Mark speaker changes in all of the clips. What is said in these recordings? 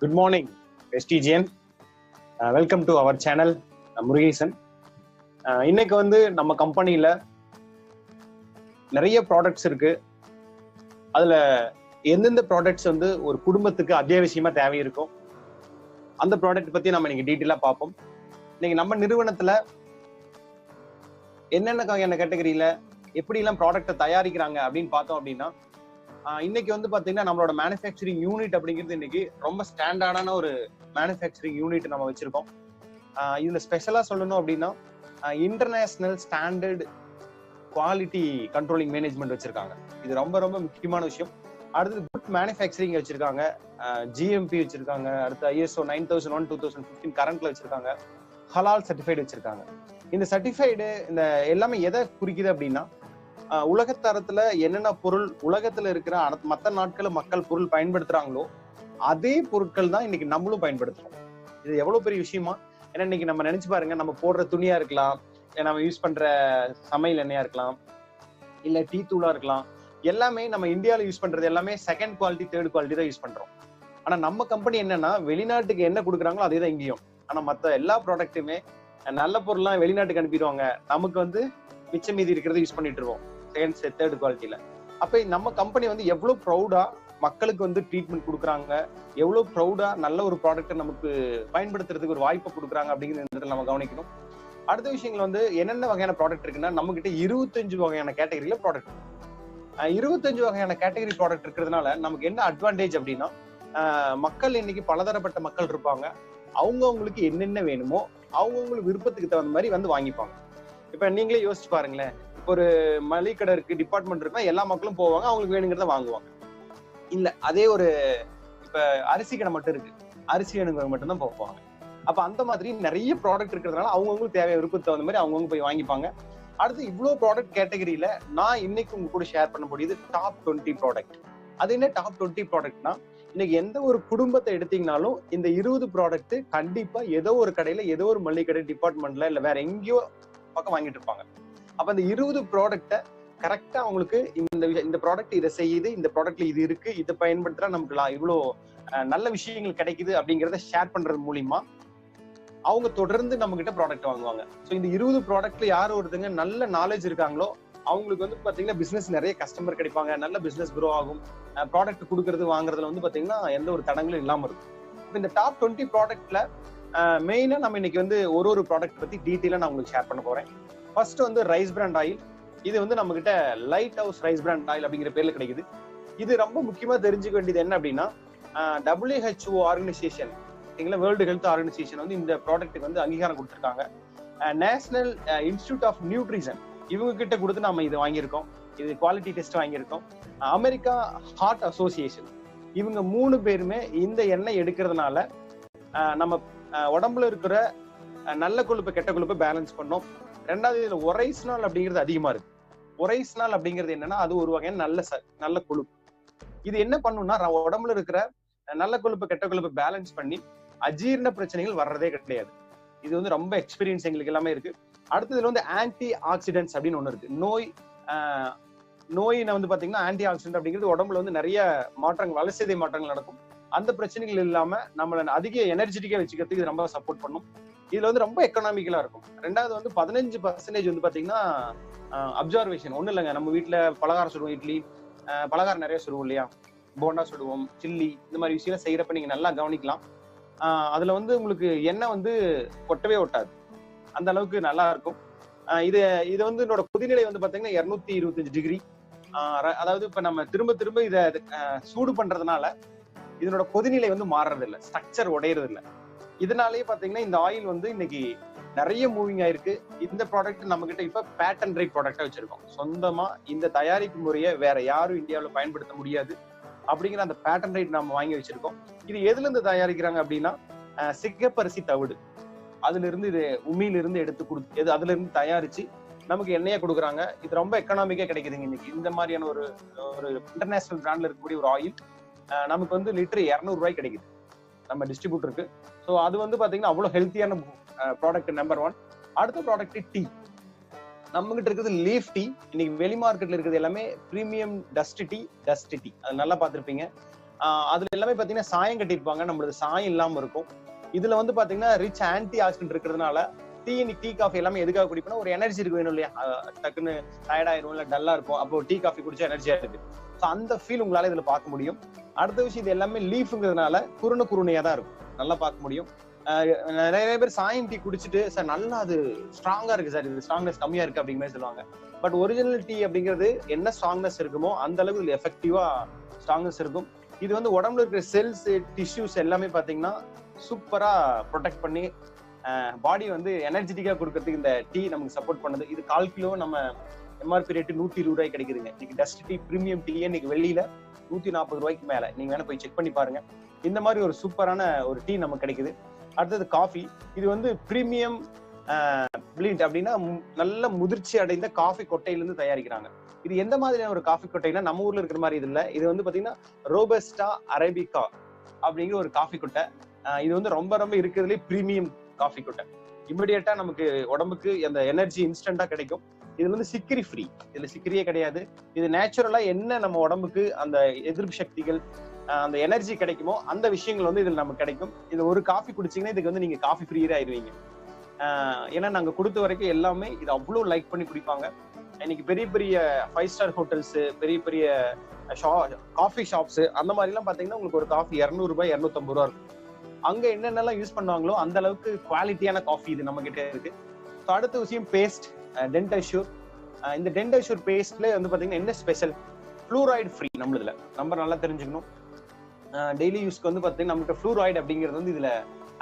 Speaker 1: Good morning, STGN. Welcome to our channel, Murugesan. இன்னைக்கு வந்து நம்ம கம்பெனியில நிறைய ப்ராடக்ட்ஸ் இருக்கு. அதுல எந்தெந்த ப்ராடக்ட்ஸ் வந்து ஒரு குடும்பத்துக்கு அத்தியாவசியமா தேவை இருக்கும், அந்த ப்ராடக்ட் பத்தி நம்ம இன்னைக்கு டீட்டெயிலா பார்ப்போம். இன்னைக்கு நம்ம நிறுவனத்துல என்னென்ன வகையான கேட்டகரியில எப்படி எல்லாம் ப்ராடக்ட்டை தயாரிக்கிறாங்க அப்படின்னு பார்த்தோம் அப்படின்னா, இன்னைக்கு வந்து பாத்தீங்கன்னா நம்மளோட மேனுஃபேக்சரிங் யூனிட் அப்படிங்கிறது இன்னைக்கு ரொம்ப ஸ்டாண்டர்டான ஒரு மேனுஃபேக்சரிங் யூனிட் நம்ம வச்சிருக்கோம். இதுல ஸ்பெஷலா சொல்லணும் அப்படின்னா international standard quality controlling management வச்சிருக்காங்க. இது ரொம்ப ரொம்ப முக்கியமான விஷயம். அடுத்தது குட் மேனுஃபேக்சரிங் வச்சிருக்காங்க, ஜிஎம்பி வச்சிருக்காங்க, அடுத்து ISO 9001 2015 கரண்ட்ல வச்சிருக்காங்க, ஹலால் சர்டிஃபைடு வச்சிருக்காங்க. இந்த சர்டிஃபைடு இந்த எல்லாமே எதை குறிக்குது அப்படின்னா, உலகத்தரத்துல என்னென்ன பொருள் உலகத்துல இருக்கிற மற்ற நாட்கள் மக்கள் பொருள் பயன்படுத்துறாங்களோ அதே பொருட்கள் தான் இன்னைக்கு நம்மளும் பயன்படுத்துறோம். இது எவ்வளவு பெரிய விஷயமா? ஏன்னா இன்னைக்கு நம்ம நினைச்சு பாருங்க, நம்ம போடுற துணியா இருக்கலாம், நம்ம யூஸ் பண்ற சமையல் எண்ணெயா இருக்கலாம், இல்ல டீ தூளா இருக்கலாம், எல்லாமே நம்ம இந்தியாவில யூஸ் பண்றது எல்லாமே செகண்ட் குவாலிட்டி தேர்ட் குவாலிட்டி தான் யூஸ் பண்றோம். ஆனா நம்ம கம்பெனி என்னன்னா வெளிநாட்டுக்கு என்ன கொடுக்குறாங்களோ அதே தான் இங்கேயும். ஆனா மற்ற எல்லா ப்ராடக்ட்டுமே நல்ல பொருள்லாம் வெளிநாட்டுக்கு அனுப்பிடுவாங்க, நமக்கு வந்து மிச்சம் மீதி இருக்கிறத யூஸ் பண்ணிட்டு இருக்கோம் செகண்ட் தேர்ட் குவாலிட்டியில. அப்ப நம்ம கம்பெனி வந்து எவ்வளவு ப்ரௌடா மக்களுக்கு வந்து ட்ரீட்மெண்ட் கொடுக்குறாங்க, எவ்வளவு ப்ரௌடா நல்ல ஒரு ப்ராடக்ட்டை நமக்கு பயன்படுத்துறதுக்கு ஒரு வாய்ப்பை கொடுக்குறாங்க அப்படிங்கிறது நம்ம கவனிக்கணும். அடுத்த விஷயங்கள் வந்து என்னென்ன வகையான ப்ராடக்ட் இருக்குன்னா, நம்ம கிட்ட 25 வகையான கேட்டகரியில ப்ராடக்ட். 25 வகையான கேட்டகரி ப்ராடக்ட் இருக்கிறதுனால நமக்கு என்ன அட்வான்டேஜ் அப்படின்னா, மக்கள் இன்னைக்கு பலதரப்பட்ட மக்கள் இருப்பாங்க. அவங்கவுங்களுக்கு என்னென்ன வேணுமோ அவங்கவுங்களுக்கு விருப்பத்துக்கு தகுந்த மாதிரி வந்து வாங்கிப்பாங்க. இப்ப நீங்களே யோசிச்சு பாருங்களேன், ஒரு மளிகை கடை இருக்கு, டிபார்ட்மெண்ட் இருக்குன்னா எல்லா மக்களும் போவாங்க, அவங்களுக்கு வேணுங்கிறத வாங்குவாங்க. இல்ல அதே ஒரு இப்ப அரிசி கடை மட்டும் இருக்கு, அரிசி வேணுங்கிறவங்க மட்டும் தான் போவாங்க. அப்ப அந்த மாதிரி நிறைய ப்ராடக்ட் இருக்கிறதுனால அவங்கவுங்களுக்கு தேவையான விருப்பத்துக்கு தகுந்த மாதிரி அவங்கவுங்க போய் வாங்கிப்பாங்க. அடுத்து இவ்வளவு ப்ராடக்ட் கேட்டகரியில நான் இன்னைக்கு உங்க கூட ஷேர் பண்ண முடியுது டாப் 20 ப்ராடக்ட். அது என்ன டாப் 20 ப்ராடக்ட்னா, இன்னைக்கு எந்த ஒரு குடும்பத்தை எடுத்தீங்கனாலும் இந்த 20 ப்ராடக்ட் கண்டிப்பா ஏதோ ஒரு கடையில, ஏதோ ஒரு மளிகை கடை டிபார்ட்மெண்ட்ல இல்ல வேற எங்கேயோ பக்கம் வாங்கிட்டு இருப்பாங்க. அப்ப இந்த 20 ப்ராடக்ட்டை கரெக்டா அவங்களுக்கு இந்த ப்ராடக்ட் இதை செய்யுது, இந்த ப்ராடக்ட்ல இது இருக்கு, இதை பயன்படுத்தினா நமக்கு இவ்வளோ நல்ல விஷயங்கள் கிடைக்குது அப்படிங்கிறத ஷேர் பண்றது மூலியமா அவங்க தொடர்ந்து நம்ம கிட்ட ப்ராடக்ட் வாங்குவாங்க. ஸோ இந்த 20 ப்ராடக்ட்ல யார் ஒருத்தங்க நல்ல நாலேஜ் இருக்காங்களோ அவங்களுக்கு வந்து பாத்தீங்கன்னா பிசினஸ் நிறைய கஸ்டமர் கிடைப்பாங்க, நல்ல பிசினஸ் க்ரோ ஆகும், ப்ராடக்ட் கொடுக்கறது வாங்குறதுல வந்து பாத்தீங்கன்னா எந்த ஒரு தடங்களும் இல்லாம இருக்கும். இப்போ இந்த டாப் 20 ப்ராடக்ட்ல மெயினா நம்ம இன்னைக்கு வந்து ஒரு ப்ராடக்ட் பத்தி டீட்டெயிலா நான் உங்களுக்கு ஷேர் பண்ண போறேன். ஃபர்ஸ்ட் வந்து ரைஸ் பிராண்ட் ஆயில். இது வந்து நம்ம கிட்ட light house rice brand oil அப்படிங்கிற பேர்ல கிடைக்குது. இது ரொம்ப முக்கியமா தெரிஞ்சுக்க வேண்டியது என்ன அப்படின்னா, WHO organisation, world health organisation வந்து இந்த ப்ராடக்ட்டுக்கு வந்து அங்கீகாரம் கொடுத்துருக்காங்க. நேஷனல் இன்ஸ்டிடியூட் ஆஃப் நியூட்ரிஷன் இவங்க கிட்ட கொடுத்து நம்ம இது வாங்கியிருக்கோம், இது குவாலிட்டி டெஸ்ட் வாங்கியிருக்கோம். அமெரிக்கா ஹார்ட் அசோசியேஷன் இவங்க 3 பேருமே இந்த எண்ணெய் எடுக்கிறதுனால நம்ம உடம்புல இருக்கிற நல்ல கொழுப்பு கெட்ட கொழுப்பை பேலன்ஸ் பண்ணோம். ரெண்டாவது இதுல ஒரைஸ்னால் அப்படிங்கிறது அதிகமா இருக்கு. ஒரைஸ்னால் அப்படிங்கிறது என்னன்னா, அது ஒரு வகையான நல்ல கொழுப்பு. இது என்ன பண்ணும்னா உடம்புல இருக்கிற நல்ல கொழுப்பு கெட்ட கொழுப்பை பேலன்ஸ் பண்ணி அஜீரண பிரச்சனைகள் வர்றதே கிடையாது. இது வந்து ரொம்ப எக்ஸ்பீரியன்ஸ் எங்களுக்கு எல்லாமே இருக்கு. அடுத்ததுல வந்து ஆன்டி ஆக்சிடென்ட்ஸ் அப்படின்னு ஒண்ணு இருக்கு. நோயினை வந்து பாத்தீங்கன்னா ஆன்டி ஆக்சிடென்ட் அப்படிங்கிறது உடம்புல வந்து நிறைய மாற்றங்கள், வளர்சிதை மாற்றங்கள் நடக்கும். அந்த பிரச்சனைகள் இல்லாம நம்மள அதிக எனர்ஜெட்டிக்கா வச்சுக்கிறதுக்கு இது ரொம்ப சப்போர்ட் பண்ணும். இதுல வந்து ரொம்ப எக்கனாமிக்கலா இருக்கும். ரெண்டாவது வந்து 15% வந்து பாத்தீங்கன்னா அப்சர்வேஷன் ஒண்ணும் இல்லைங்க. நம்ம வீட்டுல பலகாரம் சுடுவோம், இட்லி பலகாரம் நிறைய சுடுவோம் இல்லையா, போண்டா சுடுவோம், சில்லி, இந்த மாதிரி விஷயம் செய்யறப்ப நீங்க நல்லா கவனிக்கலாம். அதுல வந்து உங்களுக்கு எண்ணெய் வந்து ஒட்டவே ஒட்டாது, அந்த அளவுக்கு நல்லா இருக்கும். இது வந்து என்னோட கொதிநிலை வந்து பாத்தீங்கன்னா 225 டிகிரி. அதாவது இப்ப நம்ம திரும்ப திரும்ப இதை சூடு பண்றதுனால இதனோட கொதிநிலை வந்து மாறுறது இல்லை, ஸ்ட்ரக்சர் உடையறது இல்லை. இதனாலேயே பாத்தீங்கன்னா இந்த ஆயில் வந்து இன்னைக்கு நிறைய மூவிங் ஆயிருக்கு. இந்த ப்ராடக்ட் நம்ம கிட்ட இப்ப பேட்டன் ரைட் ப்ராடக்டா வச்சிருக்கோம். சொந்தமா இந்த தயாரிப்பு முறையை வேற யாரும் இந்தியாவில் பயன்படுத்த முடியாது அப்படிங்கிற அந்த பேட்டன் ரைட் நம்ம வாங்கி வச்சிருக்கோம். இது எதுல இருந்து தயாரிக்கிறாங்க அப்படின்னா, சிகப்பரிசி தவிடு அதுல இருந்து இது உமியில இருந்து எடுத்து அதுல இருந்து தயாரிச்சு நமக்கு எண்ணெயை கொடுக்குறாங்க. இது ரொம்ப எக்கனாமிக்கா கிடைக்குதுங்க. இன்னைக்கு இந்த மாதிரியான ஒரு இன்டர்நேஷனல் பிராண்ட்ல இருக்கக்கூடிய ஒரு ஆயில் நமக்கு வந்து லிட்டர் 200 ரூபாய் கிடைக்குது நம்ம டிஸ்ட்ரிபியூட்டருக்கு. ஸோ அது வந்து பாத்தீங்கன்னா அவ்வளவு ஹெல்த்தியான ப்ராடக்ட் நம்பர் 1. அடுத்த ப்ராடக்ட் டீ. நம்ம கிட்ட இருக்குது லீஃப் டீ. இன்னைக்கு வெளி மார்க்கெட்ல இருக்கிறது எல்லாமே பிரீமியம் டஸ்ட் டீ. அது நல்லா பார்த்திருப்பீங்க. அதுல எல்லாமே பாத்தீங்கன்னா சாயம் கட்டியிருப்பாங்க, நம்மளது சாயம் இல்லாம இருக்கும். இதுல வந்து பாத்தீங்கன்னா ரிச் ஆன்டி ஆக்சிடென்ட் இருக்கிறதுனால டீ காஃபி எல்லாமே எதுக்காக குடிப்போம்னா ஒரு எனர்ஜி இருக்கு வேணும் இல்லையா, டக்குன்னு டயர்ட் ஆயிரும் இல்ல டல்லா இருக்கும், அப்போ டீ காஃபி குடிச்சா எனர்ஜியா இருக்கு. ஸோ அந்த ஃபீல் உங்களால இதுல பார்க்க முடியும். அடுத்த விஷயம் இது எல்லாமே லீஃப்ங்கிறதுனால குருணையா தான் இருக்கும், நல்லா பார்க்க முடியும். நிறைய பேர் சாயம் டீ குடிச்சிட்டு சார் நல்லா அது ஸ்ட்ராங்கா இருக்கு சார், இது ஸ்ட்ராங்னஸ் கம்மியா இருக்கு அப்படிங்கிற மாதிரி சொல்லுவாங்க. பட் ஒரிஜினல் டீ அப்படிங்கிறது என்ன ஸ்ட்ராங்னஸ் இருக்குமோ அந்த அளவுக்கு இதுல எஃபெக்டிவா ஸ்ட்ராங்னஸ் இருக்கும். இது வந்து உடம்புல இருக்கிற செல்ஸ் டிஷ்யூஸ் எல்லாமே பாத்தீங்கன்னா சூப்பரா ப்ரொடெக்ட் பண்ணி பாடி வந்து எனர்ஜெட்டிக்கா கொடுக்கறதுக்கு இந்த டீ நமக்கு சப்போர்ட் பண்ணுது. இது 1/4 கிலோ நம்ம எம்ஆர்பி ரேட்டு 120 ரூபாய்க்கு கிடைக்குதுங்க. இன்னைக்கு டஸ்ட் டீ பிரீமியம் டீ இன்னைக்கு வெளியில 140 ரூபாய்க்கு மேல, நீங்க வேணா போய் செக் பண்ணி பாருங்க. இந்த மாதிரி ஒரு சூப்பரான ஒரு டீ நமக்கு கிடைக்குது. அடுத்தது காஃபி. இது வந்து பிரீமியம் பிளீட் அப்படின்னா நல்ல முதிர்ச்சி அடைந்த காஃபி கொட்டையிலிருந்து தயாரிக்கிறாங்க. இது எந்த மாதிரியான ஒரு காஃபி கொட்டைனா நம்ம ஊர்ல இருக்கிற மாதிரி இது இல்ல. இது வந்து பாத்தீங்கன்னா ரோபஸ்டா அரேபிகா அப்படிங்கிற ஒரு காஃபி கொட்டை. இது வந்து ரொம்ப ரொம்ப இருக்கிறதுலே பிரீமியம் காஃபி கொட்டை. இமிடியேட்டா நமக்கு உடம்புக்கு அந்த எனர்ஜி இன்ஸ்டன்டா கிடைக்கும். இது வந்து சிக்கரி ஃப்ரீ, இதுல சிக்கரியே கிடையாது. இது நேச்சுரலா என்ன நம்ம உடம்புக்கு அந்த எதிர்ப்பு சக்திகள் அந்த எனர்ஜி கிடைக்குமோ அந்த விஷயங்கள் வந்து இதுல நமக்கு கிடைக்கும். இது ஒரு காஃபி குடிச்சீங்கன்னா இதுக்கு வந்து நீங்க காஃபி ஃப்ரீயா ஆயிடுவீங்க. ஏன்னா நாங்க கொடுத்த வரைக்கும் எல்லாமே இது அவ்வளவு லைக் பண்ணி குடிப்பாங்க. இன்னைக்கு பெரிய பெரிய 5 ஸ்டார் ஹோட்டல்ஸ், பெரிய பெரிய காஃபி ஷாப்ஸ் அந்த மாதிரி எல்லாம் பாத்தீங்கன்னா உங்களுக்கு ஒரு காஃபி 200 ரூபாய் 250 ரூபா இருக்கும். அங்க என்னென்னலாம் யூஸ் பண்ணுவாங்களோ அந்த அளவுக்கு குவாலிட்டியான காஃபி இது நம்ம கிட்ட இருக்கு. அடுத்த விஷயம் பேஸ்ட், டென்டஷ்யூர். இந்த டென்டஷ்யூர் பேஸ்ட்ல வந்து பாத்தீங்கன்னா என்ன ஸ்பெஷல், ஃப்ளூரைடு ஃப்ரீ. நம்மளதுல நம்ம நல்லா தெரிஞ்சுக்கணும். டெய்லி யூஸ்க்கு வந்து பாத்தீங்கன்னா நம்மகிட்ட ஃப்ளூரைடு அப்படிங்கிறது வந்து இதுல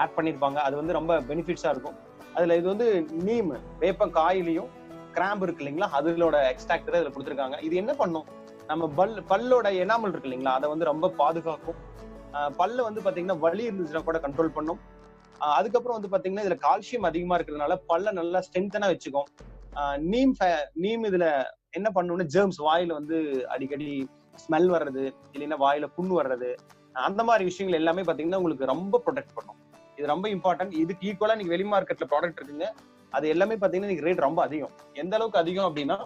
Speaker 1: ஆட் பண்ணிருப்பாங்க. அது வந்து ரொம்ப பெனிஃபிட்ஸா இருக்கும். அதுல இது வந்து நீம் வேப்பங்காயிலையும் கிராம்பு இருக்கு இல்லைங்களா, அதோட எக்ஸ்ட்ராக்டர் இதுல கொடுத்துருக்காங்க. இது என்ன பண்ணும், நம்ம பல்லோட எனாமல் இருக்கு இல்லைங்களா, அதை வந்து ரொம்ப பாதுகாக்கும். பல்லு வந்து பாத்தீங்கன்னா வலி இருந்துச்சுன்னா கூட கண்ட்ரோல் பண்ணும். அதுக்கப்புறம் வந்து பாத்தீங்கன்னா இதுல கால்சியம் அதிகமா இருக்கிறதுனால பல்ல நல்லா ஸ்ட்ரென்த்தனா வச்சுக்கும். நீம் இதுல என்ன பண்ணும்னா ஜெர்ம்ஸ், வாயில வந்து அடிக்கடி ஸ்மெல் வர்றது இல்லைன்னா வாயில புண்ணு வர்றது, அந்த மாதிரி விஷயங்கள் எல்லாமே பாத்தீங்கன்னா உங்களுக்கு ரொம்ப ப்ரொடெக்ட் பண்ணும். இது ரொம்ப இம்பார்ட்டன்ட். இதுக்கு ஈக்குவலா நீங்க வெளி மார்க்கெட்ல ப்ராடக்ட் இருக்குங்க, அது எல்லாமே பாத்தீங்கன்னா நீங்க ரேட் ரொம்ப அதிகம். எந்த அளவுக்கு அதிகம் அப்படின்னா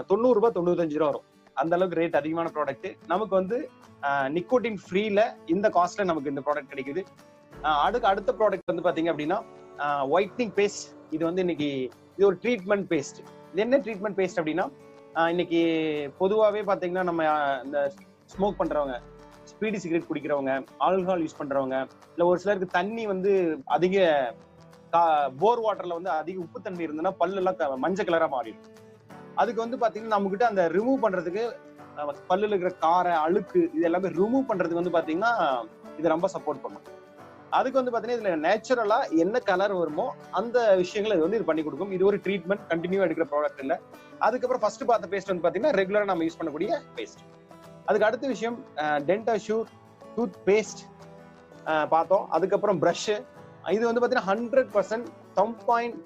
Speaker 1: 90 ரூபாய் 95 ரூபா வரும். அந்த அளவுக்கு ரேட் அதிகமான ப்ராடக்ட். நமக்கு வந்து நிக்கோட்டின் ஃப்ரீல இந்த காஸ்ட்ல நமக்கு இந்த ப்ராடக்ட் கிடைக்குது. அடுத்த ப்ராடக்ட் வந்து பாத்தீங்க அப்படின்னா ஒயிட்னிங் பேஸ்ட். இது வந்து இன்னைக்கு இது ஒரு ட்ரீட்மெண்ட் பேஸ்ட். இது என்ன ட்ரீட்மெண்ட் பேஸ்ட் அப்படின்னா இன்னைக்கு பொதுவாகவே பாத்தீங்கன்னா நம்ம இந்த ஸ்மோக் பண்றவங்க, ஸ்பீடி சிகரெட் குடிக்கிறவங்க, ஆல்கஹால் யூஸ் பண்றவங்க, இல்ல ஒரு சிலருக்கு தண்ணி வந்து அதிக போர் வாட்டர்ல வந்து அதிக உப்பு தண்ணி இருந்ததுன்னா பல்லு எல்லாம் மஞ்சள் கலரா மாறிடும். அதுக்கு வந்து பாத்தீங்கன்னா நம்ம கிட்ட அந்த ரிமூவ் பண்றதுக்கு பல்லுல இருக்கிற காரை அழுக்கு இது எல்லாமே ரிமூவ் பண்றதுக்கு வந்து பாத்தீங்கன்னா இது ரொம்ப சப்போர்ட் பண்ணும். அதுக்கு வந்து பாத்தீங்கன்னா இதுல நேச்சுரலா என்ன கலர் வருமோ அந்த விஷயங்களை இது வந்து இது பண்ணி கொடுக்கும். இது ஒரு ட்ரீட்மெண்ட், கண்டினியூ எடுக்கிற ப்ராடக்ட் இல்ல. அதுக்கப்புறம் ஃபர்ஸ்ட் பார்த்த பேஸ்ட் வந்து பாத்தீங்கன்னா ரெகுலரா நம்ம யூஸ் பண்ணக்கூடிய பேஸ்ட். அதுக்கு அடுத்த விஷயம் டென்டஷ்யூர் டூத் பேஸ்ட் பார்த்தோம். அதுக்கப்புறம் பிரஷ். இது வந்து பாத்தீங்கன்னா 100% thumb point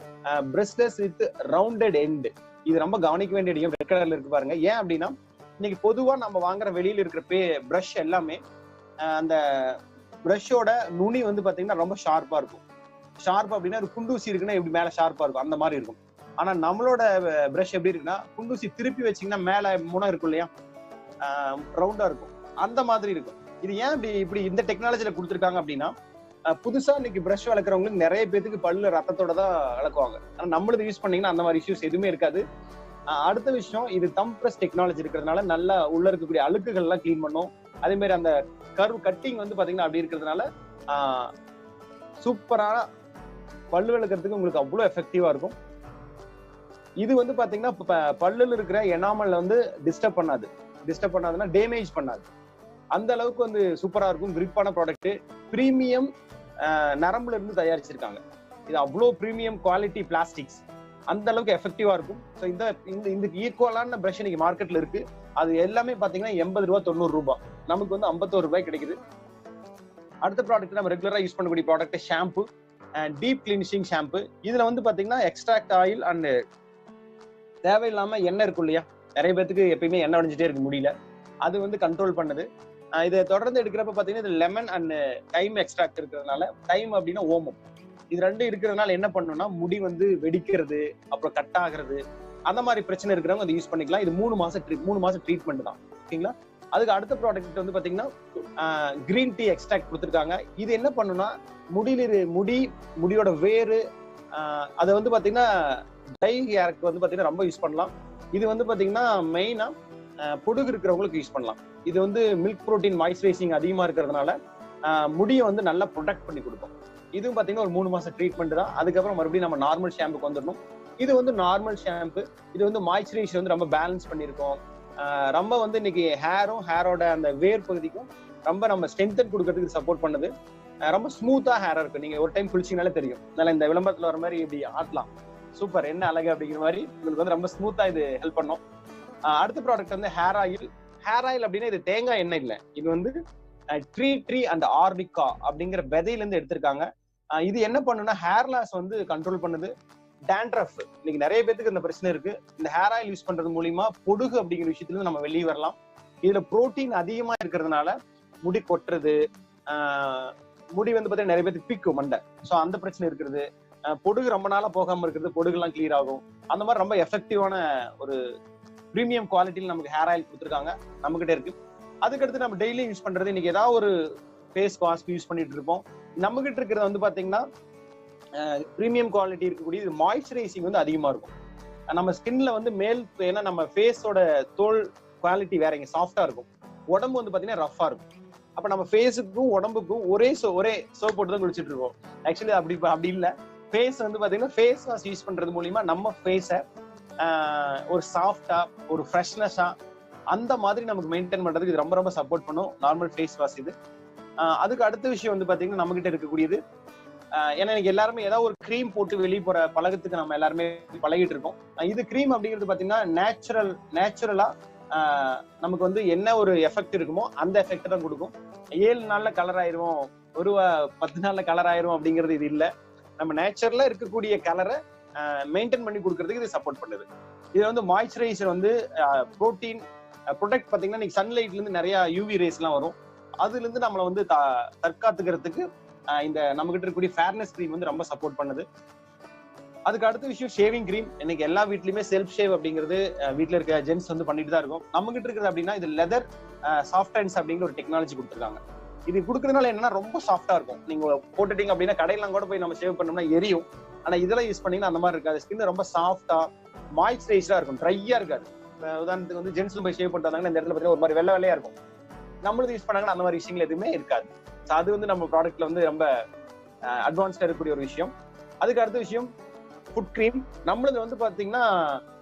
Speaker 1: brushless with rounded end. இது ரொம்ப கவனிக்க வேண்டிய இடம். ரெட் கலர்ல இருக்கு பாருங்க. ஏன் அப்படின்னா இன்னைக்கு பொதுவா நம்ம வாங்குற வெளியில இருக்கிற பிரஷ் எல்லாமே அந்த பிரஷோட நுனி வந்து பாத்தீங்கன்னா ரொம்ப ஷார்ப்பா இருக்கும். ஷார்ப் அப்படின்னா ஒரு குண்டூசி இருக்குன்னா எப்படி மேல ஷார்ப்பா இருக்கும் அந்த மாதிரி இருக்கும். ஆனா நம்மளோட பிரஷ் எப்படி இருக்குன்னா குண்டூசி திருப்பி வச்சீங்கன்னா மேல முனை இருக்கும் இல்லையா, ரவுண்டா இருக்கும், அந்த மாதிரி இருக்கும். இது ஏன் இப்படி இந்த டெக்னாலஜில கொடுத்துருக்காங்க அப்படின்னா புதுசா இன்னைக்கு பிரஷ் வளர்க்குறவங்களுக்கு நிறைய பேருக்கு பல்ல ரத்தத்தோட தான் வளர்க்குவாங்க. ஆனா நம்மளது யூஸ் பண்ணீங்கன்னா அந்த மாதிரி இஷ்யூஸ் எதுவுமே இருக்காது. அடுத்த விஷயம் இது தம் பிரஸ் டெக்னாலஜி இருக்கிறதுனால நல்லா உள்ள இருக்கக்கூடிய அழுக்குகள் எல்லாம் கிளீன் பண்ணும். அதே மாதிரி அந்த கர்வ் கட்டிங் வந்து பாத்தீங்கன்னா அப்படி இருக்கிறதுனால சூப்பரா பல்லு விளக்குறதுக்கு உங்களுக்கு அவ்வளவு எஃபெக்டிவா இருக்கும். இது வந்து பாத்தீங்கன்னா பல்லுல இருக்கிற எனாமல் வந்து டிஸ்டர்ப் பண்ணாதுன்னா டேமேஜ் பண்ணாது. அந்த அளவுக்கு வந்து சூப்பரா இருக்கும். கிரிப்பான ப்ராடக்ட், பிரீமியம் நரம்புல இருந்து தயாரிச்சிருக்காங்க. இது அவ்வளவு பிரீமியம் குவாலிட்டி பிளாஸ்டிக்ஸ், அந்த அளவுக்கு எஃபெக்டிவா இருக்கும். ஸோ இந்த ஈக்குவலான பிரஷ் இன்னைக்கு மார்க்கெட்ல இருக்கு. அது எல்லாமே பாத்தீங்கன்னா 80 ரூபாய் 90 ரூபாய், நமக்கு வந்து 51 ரூபாய் கிடைக்குது. அடுத்த ப்ராடக்ட் நம்ம ரெகுலரா யூஸ் பண்ணக்கூடிய product shampoo, deep cleansing shampoo. இதுல வந்து பாத்தீங்கன்னா எக்ஸ்ட்ராக்ட் ஆயில் அண்ட் தேவையில்லாம எண்ணெய் இருக்கும் இல்லையா, நிறைய பேருக்கு எப்பயுமே எண்ணெய் அடைஞ்சிட்டே இருக்கு முடியல, அது வந்து கண்ட்ரோல் பண்ணுது. இதை தொடர்ந்து எடுக்கிறப்ப பாத்தீங்கன்னா இது லெமன் அண்ட் டைம் எக்ஸ்ட்ராக்ட் இருக்கிறதுனால, டைம் அப்படின்னா ஓமம், இது ரெண்டும் இருக்கிறதுனால என்ன பண்ணணும்னா முடி வந்து வெடிக்கிறது, அப்புறம் கட் ஆகுறது, அந்த மாதிரி பிரச்சனை இருக்கிறவங்க அதை யூஸ் பண்ணிக்கலாம். இது 3 மாசம் ட்ரீட்மெண்ட் தான், ஓகேங்களா. அதுக்கு அடுத்த ப்ராடக்ட் வந்து பாத்தீங்கன்னா கிரீன் டீ எக்ஸ்ட்ராக்ட் கொடுத்துருக்காங்க. இது என்ன பண்ணுன்னா முடியோட வேறு அதை வந்து பாத்தீங்கன்னா ட்ரை ஹேருக்கு வந்து பாத்தீங்கன்னா ரொம்ப யூஸ் பண்ணலாம். இது வந்து பாத்தீங்கன்னா மெயினா பொடுகு இருக்கிறவங்களுக்கு யூஸ் பண்ணலாம். இது வந்து மில்க் புரோட்டீன் மாய்ஸ்சரைசிங் அதிகமா இருக்கிறதுனால முடியை வந்து நல்லா ப்ரொடெக்ட் பண்ணி கொடுக்கும். இதுவும் பாத்தீங்கன்னா ஒரு 3 மாசம் ட்ரீட்மெண்ட் தான். அதுக்கப்புறம் மறுபடியும் நம்ம நார்மல் ஷாம்புக்கு வந்துடணும். இது வந்து நார்மல் ஷாம்பு. இது வந்து மாய்ஸ்சரைசர் வந்து ரொம்ப பேலன்ஸ் பண்ணியிருக்கோம். ரொம்ப வந்து இன்னைக்கு ஹேரோட அந்த வேர் பகுதிக்கும் ரொம்ப நம்ம ஸ்ட்ரென்தன் கொடுக்கறதுக்கு சப்போர்ட் பண்ணுது. ரொம்ப ஸ்மூத்தா ஹேரா இருக்கு. நீங்க ஒரு டைம் குளிச்சீங்கனாலே தெரியும். அதனால இந்த விளம்பரத்துல வர மாதிரி இப்படி ஆட்டலாம். சூப்பர், என்ன அழகு அப்படிங்கிற மாதிரி உங்களுக்கு வந்து ரொம்ப ஸ்மூத்தா இது ஹெல்ப் பண்ணும். அடுத்த ப்ராடக்ட் வந்து ஹேர் ஆயில். ஹேர் ஆயில் அப்படின்னா இது தேங்காய் எண்ணெய் இல்லை, இது வந்து ட்ரீ அண்ட் ஆர்பிகா அப்படிங்கிற விதையில இருந்து எடுத்திருக்காங்க. இது என்ன பண்ணுன்னா ஹேர் லாஸ் வந்து கண்ட்ரோல் பண்ணுது. டேண்ட்ரஃப் இன்னைக்கு நிறைய பேருக்கு இந்த பிரச்சனை இருக்கு. இந்த ஹேர் ஆயில் யூஸ் பண்றது மூலியமா பொடுகு அப்படிங்கிற விஷயத்துல இருந்து நம்ம வெளியே வரலாம். இதுல புரோட்டீன் அதிகமா இருக்கிறதுனால முடி கொட்டுறது, முடி வந்து பார்த்தீங்கன்னா நிறைய பேருக்கு பிக்கும் மண்டை, ஸோ அந்த பிரச்சனை இருக்கிறது, பொடுகு ரொம்ப நாளா போகாம இருக்கிறது, பொடுகுலாம் கிளியர் ஆகும். அந்த மாதிரி ரொம்ப எஃபெக்டிவான ஒரு பிரீமியம் குவாலிட்டியில் நமக்கு ஹேர் ஆயில் கொடுத்துருக்காங்க, நம்ம கிட்ட இருக்கு. அதுக்கடுத்து நம்ம டெய்லி யூஸ் பண்றது இன்னைக்கு ஏதாவது ஒரு ஃபேஸ் வாஷ் யூஸ் பண்ணிட்டு இருப்போம். நம்ம கிட்ட இருக்கிறது வந்து பாத்தீங்கன்னா பிரீமியம் குவாலிட்டி இருக்கக்கூடிய இது மாய்ஸ்சரைசிங் வந்து அதிகமா இருக்கும். நம்ம ஸ்கின்ல வந்து ஏன்னா நம்ம ஃபேஸோட தோல் குவாலிட்டி வேற, இங்க சாஃப்டா இருக்கும், உடம்பு வந்து பாத்தீங்கன்னா ரஃபா இருக்கும். அப்ப நம்ம ஃபேஸுக்கும் உடம்புக்கும் ஒரே சோப் போட்டு தான் குளிச்சுட்டு இருக்கோம். ஆக்சுவலி அப்படி இல்ல. ஃபேஸ் வந்து பாத்தீங்கன்னா ஃபேஸ் வாஷ் யூஸ் பண்றது மூலியமா நம்ம ஃபேஸை ஒரு சாஃப்டா ஒரு ஃப்ரெஷ்னஸா அந்த மாதிரி நமக்கு மெயின்டைன் பண்றதுக்கு இது ரொம்ப ரொம்ப சப்போர்ட் பண்ணும் நார்மல் ஃபேஸ் வாஷ் இது. அதுக்கு அடுத்த விஷயம் வந்து பாத்தீங்கன்னா நம்ம கிட்ட இருக்கக்கூடியது, ஏன்னா எனக்கு எல்லாருமே ஏதாவது ஒரு க்ரீம் போட்டு வெளியே போற பழகத்துக்கு நம்ம எல்லாருமே பழகிட்டு இருக்கோம். இது க்ரீம் அப்படிங்கிறது பாத்தீங்கன்னா நேச்சுரலா நமக்கு வந்து என்ன ஒரு எஃபெக்ட் இருக்குமோ அந்த எஃபெக்ட் தான் கொடுக்கும். 7 நாள்ல கலர் ஆயிரும், 10 நாள்ல கலர் ஆயிரும் அப்படிங்கிறது இது இல்லை. நம்ம நேச்சுரலா இருக்கக்கூடிய கலரை மெயின்டைன் பண்ணி கொடுக்கறதுக்கு இது சப்போர்ட் பண்ணுது. இது வந்து மாய்ஸ்சரைசர் வந்து புரோட்டீன் ப்ரொடெக்ட் பாத்தீங்கன்னா இன்னைக்கு சன்லைட்ல இருந்து நிறைய யூவி ரேஸ் எல்லாம் வரும், அதுல இருந்து நம்மளை வந்து தற்காத்துக்கிறதுக்கு இந்த நம்ம கிட்ட இருக்கக்கூடிய ஃபேர்னஸ் கிரீம் வந்து ரொம்ப சப்போர்ட் பண்ணுது. அதுக்கு அடுத்த விஷயம் ஷேவிங் கிரீம். இன்னைக்கு எல்லா வீட்லயுமே செல்ஃப் ஷேவ் அப்படிங்கிறது வீட்டுல இருக்க ஜென்ஸ் வந்து பண்ணிட்டு தான் இருக்கும். நம்ம கிட்ட இருக்கிறது அப்படின்னா இது லெதர் சாஃப்டன்ஸ் அப்படிங்கிற ஒரு டெக்னாலஜி கொடுத்துருக்காங்க. இது கொடுக்கறதுனால என்னன்னா ரொம்ப சாஃப்டா இருக்கும். நீங்க போட்டுட்டீங்க அப்படின்னா கடையெல்லாம் கூட போய் நம்ம ஷேவ் பண்ணோம்னா எரியும். ஆனா இதெல்லாம் யூஸ் பண்ணீங்கன்னா அந்த மாதிரி இருக்காது. ஸ்கின் ரொம்ப சாஃப்டா மாய்ஸ்சரைஸ்டா இருக்கும், ட்ரையா இருக்காது. உதாரணத்துக்கு வந்து ஜென்ஸ்ல போய் ஷேவ் பண்ணிட்டு வந்தாங்கன்னா இந்த இடத்துல பார்த்தீங்கன்னா ஒரு மாதிரி வெள்ளையா இருக்கும். நம்மளும் யூஸ் பண்ணாங்கன்னா அந்த மாதிரி விஷயங்கள் எதுவுமே இருக்காது. அது வந்து நம்ம ப்ராடக்ட்ல வந்து ரொம்ப அட்வான்ஸ்டா இருக்கக்கூடிய ஒரு விஷயம். அதுக்கு அடுத்த விஷயம் ஃபுட் கிரீம். நம்மளது வந்து பாத்தீங்கன்னா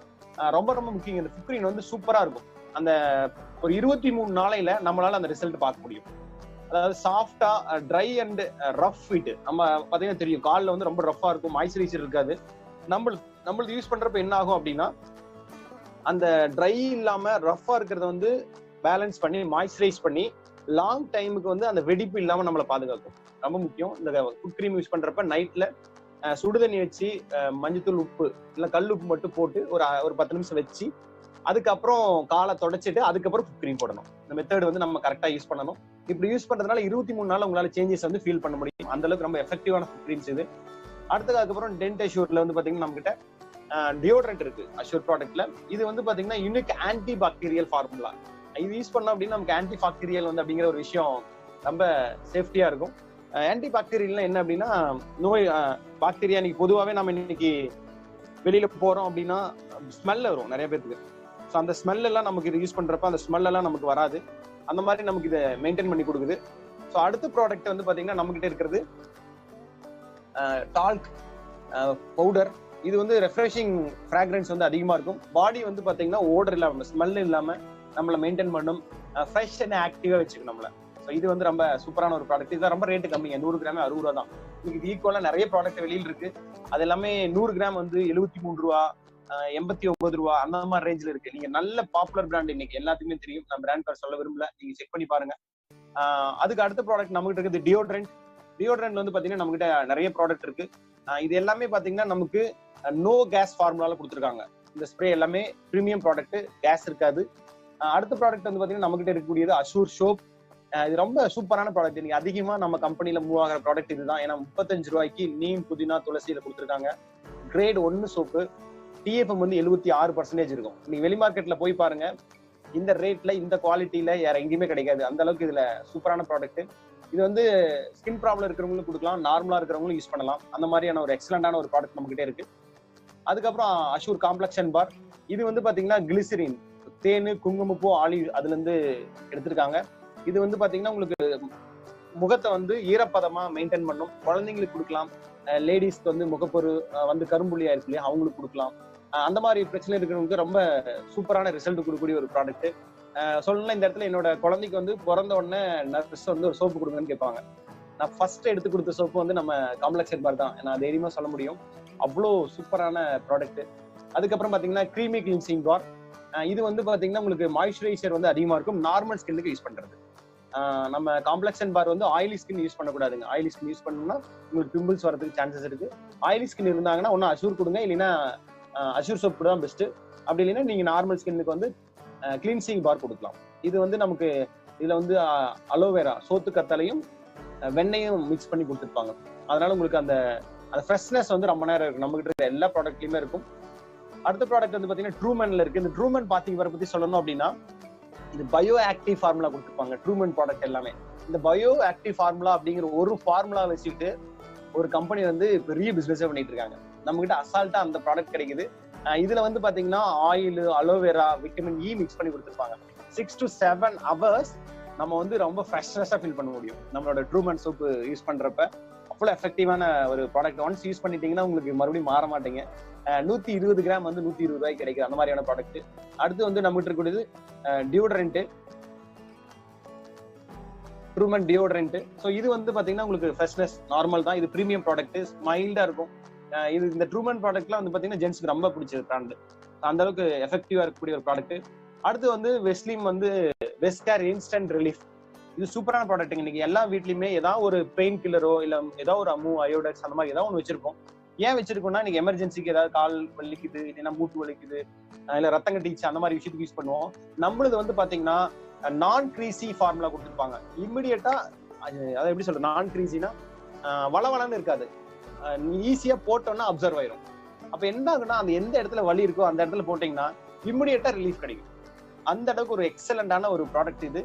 Speaker 1: ரொம்ப ரொம்ப முக்கியம். இந்த ஃபுட் கிரீம் வந்து சூப்பரா இருக்கும். அந்த ஒரு 23 நாளையில நம்மளால அந்த ரிசல்ட் பார்க்க முடியும். அதாவது சாஃப்டா ட்ரை அண்ட் ரஃப் ஃபிட். நம்ம பாத்தீங்கன்னா தெரியும் காலில் வந்து ரொம்ப ரஃபா இருக்கும், மாய்ஸ்சரைசர் இருக்காது. நம்மளுக்கு யூஸ் பண்றப்ப என்ன ஆகும் அப்படின்னா அந்த ட்ரை இல்லாம ரஃபா இருக்கிறத வந்து பேலன்ஸ் பண்ணி மாய்ஸ்சரைஸ் பண்ணி லாங் டைமுக்கு வந்து அந்த வெடிப்பு இல்லாம நம்மளை பாதுகாக்கும். ரொம்ப முக்கியம். இந்த ஃபுட் கிரீம் யூஸ் பண்றப்ப நைட்ல சுடுதண்ணி வச்சு மஞ்சத்தூள் உப்பு இல்ல கல் உப்பு மட்டும் போட்டு ஒரு 10 நிமிஷம் வச்சு அதுக்கப்புறம் காலை தொடச்சிட்டு அதுக்கப்புறம் ஃபுட் கிரீம் போடணும். இந்த மெத்தட் வந்து நம்ம கரெக்டா யூஸ் பண்ணணும். இப்படி யூஸ் பண்றதுனால 23 நாள் உங்களால சேஞ்சஸ் வந்து ஃபீல் பண்ண முடியும். அந்த அளவுக்கு ரொம்ப எஃபெக்டிவான ஃபுட் கிரீம்ஸ் இது. அடுத்தது அதுக்கப்புறம் டென்ட் அஷ்யூர்ல வந்து பாத்தீங்கன்னா நம்ம கிட்ட டியோட்ரண்ட் இருக்கு அஷ்யூர் ப்ராடக்ட்ல. இது வந்து பாத்தீங்கன்னா யூனிக் ஆன்டி பாக்டீரியல் ஃபார்முலா. இது யூஸ் பண்ணோம் அப்படின்னா நமக்கு ஆன்டி பாக்டீரியல் வந்து அப்படிங்கிற ஒரு விஷயம் ரொம்ப சேஃப்டியா இருக்கும். ஆன்டி பாக்டீரியல்னா என்ன அப்படின்னா நோய் பாக்டீரியா. இன்னைக்கு பொதுவாகவே நம்ம இன்னைக்கு வெளியில போறோம் அப்படின்னா ஸ்மெல் வரும் நிறைய பேருக்கு. ஸோ அந்த ஸ்மெல் எல்லாம் நமக்கு இது யூஸ் பண்றப்ப அந்த ஸ்மெல் எல்லாம் நமக்கு வராது. அந்த மாதிரி நமக்கு இதை மெயின்டைன் பண்ணி கொடுக்குது. ஸோ அடுத்த ப்ராடக்ட் வந்து பாத்தீங்கன்னா நம்ம கிட்ட இருக்கிறது டால்க் பவுடர். இது வந்து ரெஃப்ரெஷிங் ஃப்ராக்ரன்ஸ் வந்து அதிகமா இருக்கும். பாடி வந்து பாத்தீங்கன்னா ஓடர் இல்லாம ஸ்மெல் இல்லாம நம்மளை மெயின்டைன் பண்ணும், ஃப்ரெஷ் அண்ட் ஆக்டிவா வச்சுக்கணும் நம்மள. ஸோ இது வந்து ரொம்ப சூப்பரான ஒரு ப்ராடக்ட். இதுதான் ரொம்ப ரேட்டு கம்மிங்க, 100 கிராம் 60 ரூபா தான். இதுக்கு ஈக்குவலா நிறைய ப்ராடக்ட் வெளியில் இருக்கு. அது எல்லாமே 100 கிராம் வந்து 73 ரூபா 89 ரூபா அந்த மாதிரி ரேஞ்சில் இருக்கு. நீங்க நல்ல பாப்புலர் பிராண்ட் இன்னைக்கு எல்லாத்துக்குமே தெரியும். நான் பிராண்ட் பேர் சொல்ல விரும்பல, நீங்க செக் பண்ணி பாருங்க. அதுக்கு அடுத்த ப்ராடக்ட் நம்ம கிட்ட இருக்குது டியோட்ரண்ட் வந்து பாத்தீங்கன்னா நம்ம கிட்ட நிறைய ப்ராடக்ட் இருக்கு. இது எல்லாமே பாத்தீங்கன்னா நமக்கு நோ கேஸ் ஃபார்முலால கொடுத்துருக்காங்க. இந்த ஸ்ப்ரே எல்லாமே பிரீமியம் ப்ராடக்ட், கேஸ் இருக்காது. அடுத்த ப்ராடக்ட் வந்து பாத்தீங்கன்னா நம்ம கிட்ட இருக்கக்கூடியது அஷூர் சோப். இது ரொம்ப சூப்பரான ப்ராடக்ட். இன்னைக்கு அதிகமா நம்ம கம்பெனில மூவ் ஆகிற ப்ராடக்ட் இதுதான். ஏன்னா 35 ரூபாய்க்கு நீம் புதினா துளசியில கொடுத்துருக்காங்க. Great 1 soap. டிஎஃப்எம் வந்து 76% இருக்கும். நீங்க வெளி மார்க்கெட்ல போய் பாருங்க, இந்த ரேட்ல இந்த குவாலிட்டியில வேற எங்கேயுமே கிடைக்காது. அந்த அளவுக்கு இதுல சூப்பரான ப்ராடக்ட். இது வந்து ஸ்கின் ப்ராப்ளம் இருக்கிறவங்களும் கொடுக்கலாம், நார்மலா இருக்கிறவங்களும் யூஸ் பண்ணலாம். அந்த மாதிரியான ஒரு எக்ஸலண்டான ஒரு ப்ராடக்ட் நம்ம கிட்டே இருக்கு. அதுக்கப்புறம் அஷூர் காம்ப்ளெக்ஷன் பார். இது வந்து பாத்தீங்கன்னா கிளிசரின், தேனு, குங்குமப்பூ, ஆலிவ் அதுல இருந்து எடுத்திருக்காங்க. இது வந்து பாத்தீங்கன்னா உங்களுக்கு முகத்தை வந்து ஈரப்பதமா மெயின்டைன் பண்ணும். குழந்தைங்களுக்கு கொடுக்கலாம், லேடிஸ்க்கு வந்து முகப்பொரு வந்து கரும்புள்ளியா இருக்கு இல்லையா, அவங்களுக்கு கொடுக்கலாம். அந்த மாதிரி பிரச்சனை இருக்கிறவங்களுக்கு ரொம்ப சூப்பரான ரிசல்ட் கொடுக்கக்கூடிய ஒரு ப்ராடக்ட். சொல்லணும்னா இந்த இடத்துல என்னோட குழந்தைக்கு வந்து பிறந்த உடனே நர்ஸ் வந்து ஒரு சோப்பு கொடுங்கன்னு கேட்பாங்க. நான் ஃபர்ஸ்ட் எடுத்து கொடுத்த சோப்பு வந்து நம்ம காம்ப்ளெக்ஷன் பார் தான். நான் தைரியமா சொல்ல முடியும், அவ்வளோ சூப்பரான ப்ராடக்ட். அதுக்கப்புறம் பாத்தீங்கன்னா கிரீமி கிளீன்சிங் பார். இது வந்து பாத்தீங்கன்னா உங்களுக்கு மாய்ஸ்சரைசர் வந்து அதிகமா இருக்கும், நார்மல் ஸ்கின்னுக்கு யூஸ் பண்றது. நம்ம காம்ப்ளெக்ஷன் பார் வந்து ஆயிலி ஸ்கின் யூஸ் பண்ணக்கூடாதுங்க. ஆயிலி ஸ்கின் யூஸ் பண்ணோம்னா உங்களுக்கு பிம்பிள்ஸ் வரதுக்கு சான்சஸ் இருக்கு. ஆயிலி ஸ்கின் இருந்தாங்கன்னா ஒன்னும் அஷூர் கொடுங்க, இல்லைன்னா அஷூர் சோப் கூட தான் பெஸ்ட். அப்படி இல்லைன்னா நீங்க நார்மல் ஸ்கின்னுக்கு வந்து கிளீன்சிங் பார் கொடுக்கலாம். இது வந்து நமக்கு இதுல வந்து அலோவேரா, சோத்து கத்தாலையும் வெண்ணையும் மிக்ஸ் பண்ணி கொடுத்துருப்பாங்க. அதனால உங்களுக்கு அந்த ஃப்ரெஷ்னஸ் வந்து ரொம்ப நேரம் இருக்கும். நம்ம கிட்ட இருக்க எல்லா ப்ராடக்ட்லயுமே இருக்கும். அடுத்த ப்ராடக்ட் வந்து பாத்தீங்கன்னா ட்ரூமன்ல இருக்கு. இந்த ட்ரூமன் பாத்தீங்க வர பத்தி சொல்லணும் அப்படின்னா, இது பயோ ஆக்டிவ் ஃபார்முலா கொடுத்துருப்பாங்க. ட்ரூமன் ப்ராடக்ட் எல்லாமே இந்த பயோ ஆக்டிவ் ஃபார்முலா அப்படிங்கிற ஒரு ஃபார்முலா வச்சுட்டு ஒரு கம்பெனி வந்து பெரிய பிசினஸே பண்ணிட்டு இருக்காங்க. நம்ம கிட்ட அசால்ட்டா அந்த ப்ராடக்ட் கிடைக்குது. இதுல வந்து பாத்தீங்கன்னா oil, aloe vera, vitamin E mix பண்ணி கொடுத்துருப்பாங்க. 6 to 7 hours நம்ம வந்து ரொம்ப ஃப்ரெஷ்னஸா ஃபீல் பண்ண முடியும் நம்மளோட ட்ரூமன் சோப்பு யூஸ் பண்றப்ப. அவ்வளோ எஃபெக்டிவான ஒரு ப்ராடக்ட். ஒன்ஸ் யூஸ் பண்ணிட்டீங்கன்னா உங்களுக்கு மறுபடியும் மாற மாட்டீங்க. 120 கிராம் வந்து 120 ரூபாய்க்கு கிடைக்குது, அந்த மாதிரியான ப்ராடக்ட். அடுத்து வந்து நம்மகிட்ட இருக்கக்கூடியது டியோடரண்ட், ட்ரூமன் டியோடரண்ட். ஸோ இது வந்து பாத்தீங்கன்னா உங்களுக்கு ஃப்ரெஷ்னஸ் நார்மல் தான். இது பிரீமியம் ப்ராடக்ட், மைல்டா இருக்கும். இது இந்த ட்ரூமன் ப்ராடக்ட்லாம் வந்து பாத்தீங்கன்னா ஜென்ஸ்க்கு ரொம்ப பிடிச்சது பிராண்ட். அந்த அளவுக்கு எஃபெக்டிவா இருக்கக்கூடிய ஒரு ப்ராடக்ட். அடுத்து வந்து வெஸ்லிம் வந்து வெஸ்கேர் இன்ஸ்டன்ட் ரிலீஃப். இது சூப்பரான ப்ராடக்ட். இன்னைக்கு எல்லா வீட்லயுமே ஏதாவது ஒரு பெயின் கில்லரோ இல்ல ஏதாவது ஒரு அம்மு, அயோடெக்ஸ் அந்த மாதிரி ஏதாவது ஒன்று வச்சிருக்கோம். ஏன் வச்சிருக்கோம்னா, இன்னைக்கு எமர்ஜென்சிக்கு ஏதாவது கால் வலிக்குது, இல்லைன்னா மூட்டு வலிக்குது, இல்ல ரத்தம் கட்டிச்சு, அந்த மாதிரி விஷயத்துக்கு யூஸ் பண்ணுவோம். நம்மளது வந்து பாத்தீங்கன்னா நான் கிரீசி ஃபார்முலா கொடுத்துருப்பாங்க. இம்மிடியட்டா அதை எப்படி சொல்றது, நான் கிரீசினா வளவளன்னு இருக்காது, ஈஸியா போட்டோம்னா அப்சர்வ் ஆயிரும். அப்ப என்ன ஆகுனா, அந்த எந்த இடத்துல வலி இருக்கோ அந்த இடத்துல போட்டீங்கன்னா இம்மிடியட்டா ரிலீஃப் கிடைக்கும். அந்த அளவுக்கு ஒரு எக்ஸலண்டான ஒரு ப்ராடக்ட் இது.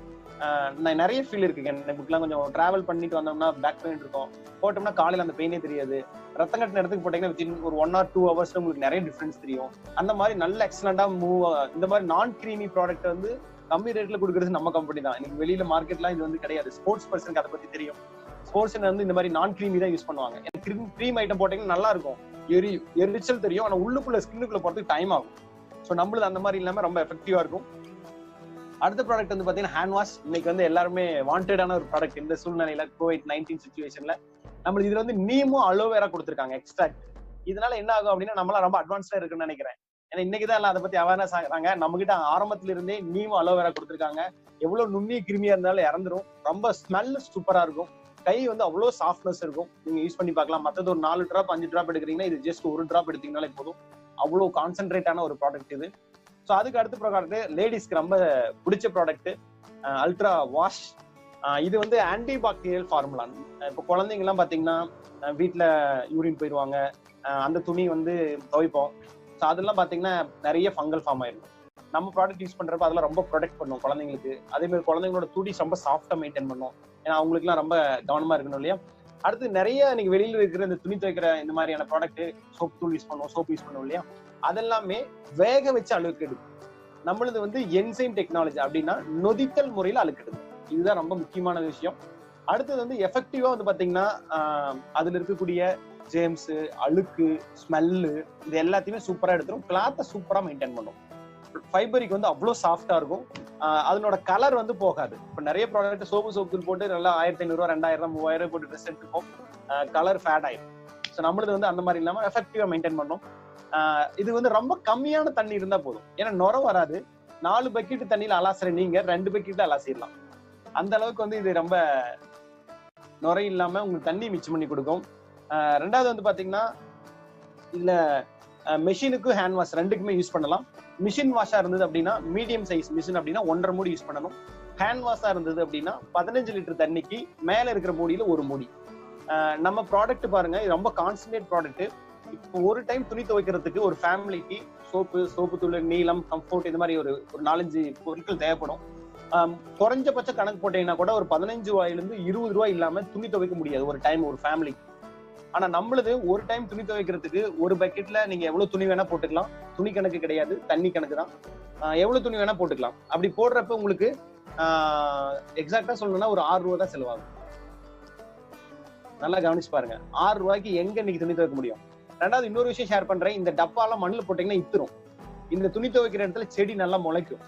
Speaker 1: நிறைய ஃபீல் இருக்குங்க. நமக்குலாம் கொஞ்சம் டிராவல் பண்ணிட்டு வந்தோம்னா பேக் பெயின் இருக்கும், போட்டோம்னா காலையில அந்த பெயினே தெரியாது. ரத்தம் கட்டின இடத்துக்கு போட்டீங்கன்னா வித்தின் ஒரு 1 or 2 hours உங்களுக்கு நிறைய டிஃபரன்ஸ் தெரியும். அந்த மாதிரி நல்ல எக்ஸலண்டா மூவ். இந்த மாதிரி நான் கிரீமி ப்ராடக்ட் வந்து கம்மி ரேட்ல கொடுக்கறது நம்ம கம்பெனி தான். இன்னைக்கு வெளியில மார்க்கெட்லாம் இது வந்து கிடையாது. ஸ்போர்ட்ஸ் பர்சனுக்கு அதை பத்தி தெரியும். ஸ்போர்ட்ஸ் வந்து இந்த மாதிரி நான் கிரீமி தான் யூஸ் பண்ணுவாங்க. கிரீம் ஐட்டம் போட்டீங்கன்னா நல்லா இருக்கும், எரிச்சல் தெரியும், ஆனா உள்ளுக்குள்ள ஸ்கின்னுக்குள்ள போறதுக்கு டைம் ஆகும். ஸோ நம்மளுது அந்த மாதிரி இல்லாம ரொம்ப எஃபெக்டிவா இருக்கும். அடுத்த ப்ராடக்ட் வந்து பாத்தீங்கன்னா ஹேண்ட் வாஷ். இன்னைக்கு வந்து எல்லாருமே வாண்டடான ஒரு ப்ராடக்ட் இந்த சூழ்நிலையில, COVID-19 சிச்சுவேஷன்ல. நம்ம இதுல வந்து நீமும் அலோவேரா கொடுத்துருக்காங்க எக்ஸ்ட்ராக்ட். இதனால என்ன ஆகும் அப்படின்னா, நம்மளாம் ரொம்ப அட்வான்ஸ்டா இருக்குன்னு நினைக்கிறேன். ஏன்னா இன்னைக்குதான் எல்லாம் அதை பத்தி அவேர்னஸ் ஆகுறாங்க. நம்ம கிட்ட ஆரம்பத்துல இருந்தே நீமும் அலோவேரா கொடுத்துருக்காங்க. எவ்வளவு நுண்ணிய கிருமியா இருந்தாலும் இறந்துரும். ரொம்ப ஸ்மெல் சூப்பரா இருக்கும். கை வந்து அவ்வளவு சாஃப்ட்னஸ் இருக்கும். நீங்க யூஸ் பண்ணி பார்க்கலாம். மற்றது ஒரு 4 டிராப் 5 டிராப் எடுக்கிறீங்கன்னா, இது ஜஸ்ட் 1 டிராப் எடுத்தீங்கனாலே போதும். அவ்வளவு கான்சென்ட்ரேட்டான ஒரு ப்ராடக்ட் இது. ஸோ அதுக்கு அடுத்த ப்ராடக்ட் லேடிஸ்க்கு ரொம்ப பிடிச்ச ப்ராடக்ட் அல்ட்ரா வாஷ். இது வந்து ஆன்டி பாக்டீரியல் ஃபார்முலா. இப்போ குழந்தைங்க எல்லாம் பாத்தீங்கன்னா வீட்டுல யூரின் போயிடுவாங்க, அந்த துணி வந்து துவைப்போம். ஸோ அதெல்லாம் பாத்தீங்கன்னா நிறைய ஃபங்கல் ஃபார்ம் ஆயிருக்கும். நம்ம ப்ராடக்ட் யூஸ் பண்றப்ப அதெல்லாம் ரொம்ப ப்ரொடெக்ட் பண்ணும் குழந்தைங்களுக்கு. அதே மாதிரி குழந்தைங்களோட துணி ரொம்ப சாஃப்டா மெயின்டைன் பண்ணும். ஏன்னா அவங்களுக்கு எல்லாம் ரொம்ப கவனமா இருக்கணும் இல்லையா. அடுத்து நிறைய இன்னைக்கு வெளியில இருக்கிற இந்த துணி துவைக்கிற இந்த மாதிரியான ப்ராடக்ட், சோப் தூள் யூஸ் பண்ணுவோம், சோப் யூஸ் பண்ணுவோம் இல்லையா, அதெல்லாமே வேக வச்சு அழுக்கு எடுக்கும். நம்மளது வந்து என்சைம் டெக்னாலஜி, அப்படின்னா நொதித்தல் முறையில அழுக்கு எடுக்கும். இதுதான் ரொம்ப முக்கியமான விஷயம். அடுத்தது வந்து எஃபெக்டிவா வந்து பாத்தீங்கன்னா அதுல இருக்கக்கூடிய ஜேம்ஸ், அழுக்கு, ஸ்மெல்லு, இது எல்லாத்தையுமே சூப்பரா எடுத்துரும். கிளாத்தை சூப்பரா மெயின்டைன் பண்ணும். ஃபைபரிக் வந்து அவ்வளவு சாஃப்டா இருக்கும். அதனோட கலர் வந்து போகாது. இப்ப நிறைய ப்ராடக்ட் சோப்பு தூள் போட்டு நல்லா 1500 ரூபா 2000 3000 போட்டு ட்ரெஸ் எடுத்துப்போம், கலர் ஃபேட் ஆயிடும். ஸோ நம்மளது வந்து அந்த மாதிரி இல்லாம எஃபெக்டிவா மெயின்டைன் பண்ணும். இது வந்து ரொம்ப கம்மியான தண்ணி இருந்தா போதும். ஏன்னா நுர வராது. 4 பக்கெட் தண்ணியில அலாசுற நீங்க 2 பக்கெட் அலாசிடலாம். அந்த அளவுக்கு வந்து இது ரொம்ப நுரை இல்லாம உங்களுக்கு தண்ணி மிச்சம் பண்ணி கொடுக்கும். ரெண்டாவது வந்து பாத்தீங்கன்னா இதுல மெஷினுக்கும் ஹேண்ட் வாஷ் ரெண்டுக்குமே யூஸ் பண்ணலாம். மிஷின் வாஷா இருந்தது அப்படின்னா மீடியம் சைஸ் மிஷின் அப்படின்னா 1.5 மூடி யூஸ் பண்ணணும். ஹேண்ட் வாஷா இருந்தது அப்படின்னா 15 லிட்டர் தண்ணிக்கு மேல இருக்கிற மூடியில 1 மூடி. நம்ம ப்ராடக்ட் பாருங்க, இது ரொம்ப கான்சன்ட்ரேட் ப்ராடக்ட். இப்போ ஒரு டைம் துணி துவைக்கிறதுக்கு ஒரு ஃபேமிலிக்கு சோப்பு தூள், நீளம், கம்ஃபோர்ட் இந்த மாதிரி ஒரு 4-5 பொருட்கள் தேவைப்படும். குறைஞ்சபட்ச கணக்கு போட்டீங்கன்னா கூட ஒரு 15 ரூபாயிலிருந்து 20 ரூபாய் இல்லாம துணி துவைக்க முடியாது ஒரு டைம் ஒரு ஃபேமிலிக்கு. ஆனா நம்மளது ஒரு டைம் துணி துவைக்கிறதுக்கு ஒரு பக்கெட்ல நீங்க எவ்வளவு துணி வேணா போட்டுக்கலாம். துணி கணக்கு கிடையாது, தண்ணி கணக்கு தான். எவ்வளவு துணி வேணா போட்டுக்கலாம். அப்படி போடுறப்ப உங்களுக்கு எக்ஸாக்டா சொல்லணும்னா ஒரு 6 ரூபாய் தான் செலவாகும். நல்லா கவனிச்சு பாருங்க. 6 ரூபாய்க்கு எங்க இன்னைக்கு துணி துவைக்க முடியும்? ரெண்டாவது இன்னொரு விஷயம் ஷேர் பண்றேன். இந்த டப்பாலாம் மண்ணில் போட்டீங்கன்னா இத்துரும். இந்த துணி துவைக்கிற இடத்துல செடி நல்லா முளைக்கும்.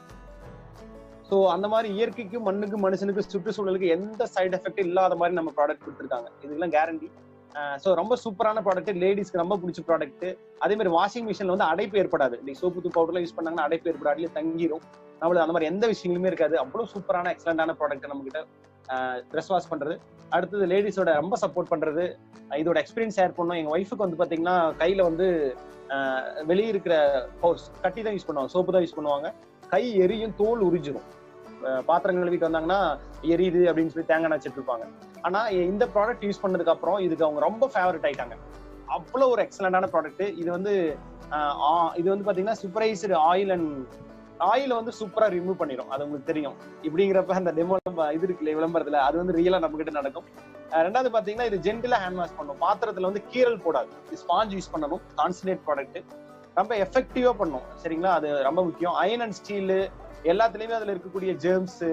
Speaker 1: சோ அந்த மாதிரி இயற்கைக்கும் மண்ணுக்கும் மனுஷனுக்கு சுற்றுச்சூழலுக்கு எந்த சைடு எஃபெக்ட் இல்லாத மாதிரி நம்ம ப்ராடக்ட் கொடுத்துருக்காங்க. இதுக்கெல்லாம் கேரண்டி. சோ ரொம்ப சூப்பரான ப்ராடக்ட், லேடிஸ்க்கு ரொம்ப பிடிச்ச ப்ராடக்ட். அதே மாதிரி வாஷிங் மிஷின்ல வந்து அடைப்பு ஏற்படாது. இன்னைக்கு சோப்பு தூள் பவுடர்லாம் யூஸ் பண்ணாங்கன்னா அடைப்பு ஏற்படாது, தங்கிரும். நம்மளுக்கு அந்த மாதிரி எந்த விஷயங்களுமே இருக்காது. அவ்வளவு சூப்பரான எக்ஸலண்டான ப்ராடக்ட் நம்ம கிட்ட ட்ரெஸ் வாஷ் பண்றது. அடுத்தது லேடிஸோட ரொம்ப சப்போர்ட் பண்றது. இதோட எக்ஸ்பீரியன்ஸ் ஷேர் பண்ணோம். எங்க ஒய்ஃபுக்கு வந்து பாத்தீங்கன்னா கையில வந்து வெளியே இருக்கிற கட்டி தான் யூஸ் பண்ணுவாங்க, சோப்பு தான் யூஸ் பண்ணுவாங்க. கை எரியும், தோல் உரிஞ்சிரும். பாத்திரங்கள் கழுவிட்டு வந்தாங்கன்னா எரியுது அப்படின்னு சொல்லி தேங்காய் வச்சுட்டு இருப்பாங்க. ஆனா இந்த ப்ராடக்ட் யூஸ் பண்ணதுக்கு அப்புறம் இதுக்கு அவங்க ரொம்ப ஃபேவரட் ஆயிட்டாங்க. அவ்வளவு ஒரு எக்ஸலண்டான ப்ராடக்ட். இது வந்து பாத்தீங்கன்னா சூப்பரைஸ்டு ஆயில வந்து சூப்பரா ரிமூவ் பண்ணிடும். அது உங்களுக்கு தெரியும். இப்படிங்கிறப்ப அந்த டெமோ இது இருக்குல்ல விளம்பரத்துல, அது வந்து ரியலா நம்ம கிட்ட நடக்கும். ரெண்டாவது பாத்தீங்கன்னா இது ஜென்டிலா ஹேண்ட் வாஷ் பண்ணும். பாத்திரத்துல வந்து கீரல் போடாது. ஸ்பாஞ்ச் யூஸ் பண்ணணும். கான்சன்ட்ரேட் ப்ராடக்ட் ரொம்ப எஃபெக்டிவா பண்ணும். சரிங்களா? அது ரொம்ப முக்கியம். அயன் அண்ட் ஸ்டீல் எல்லாத்துலயுமே அதுல இருக்கக்கூடிய ஜெர்ம்ஸ்,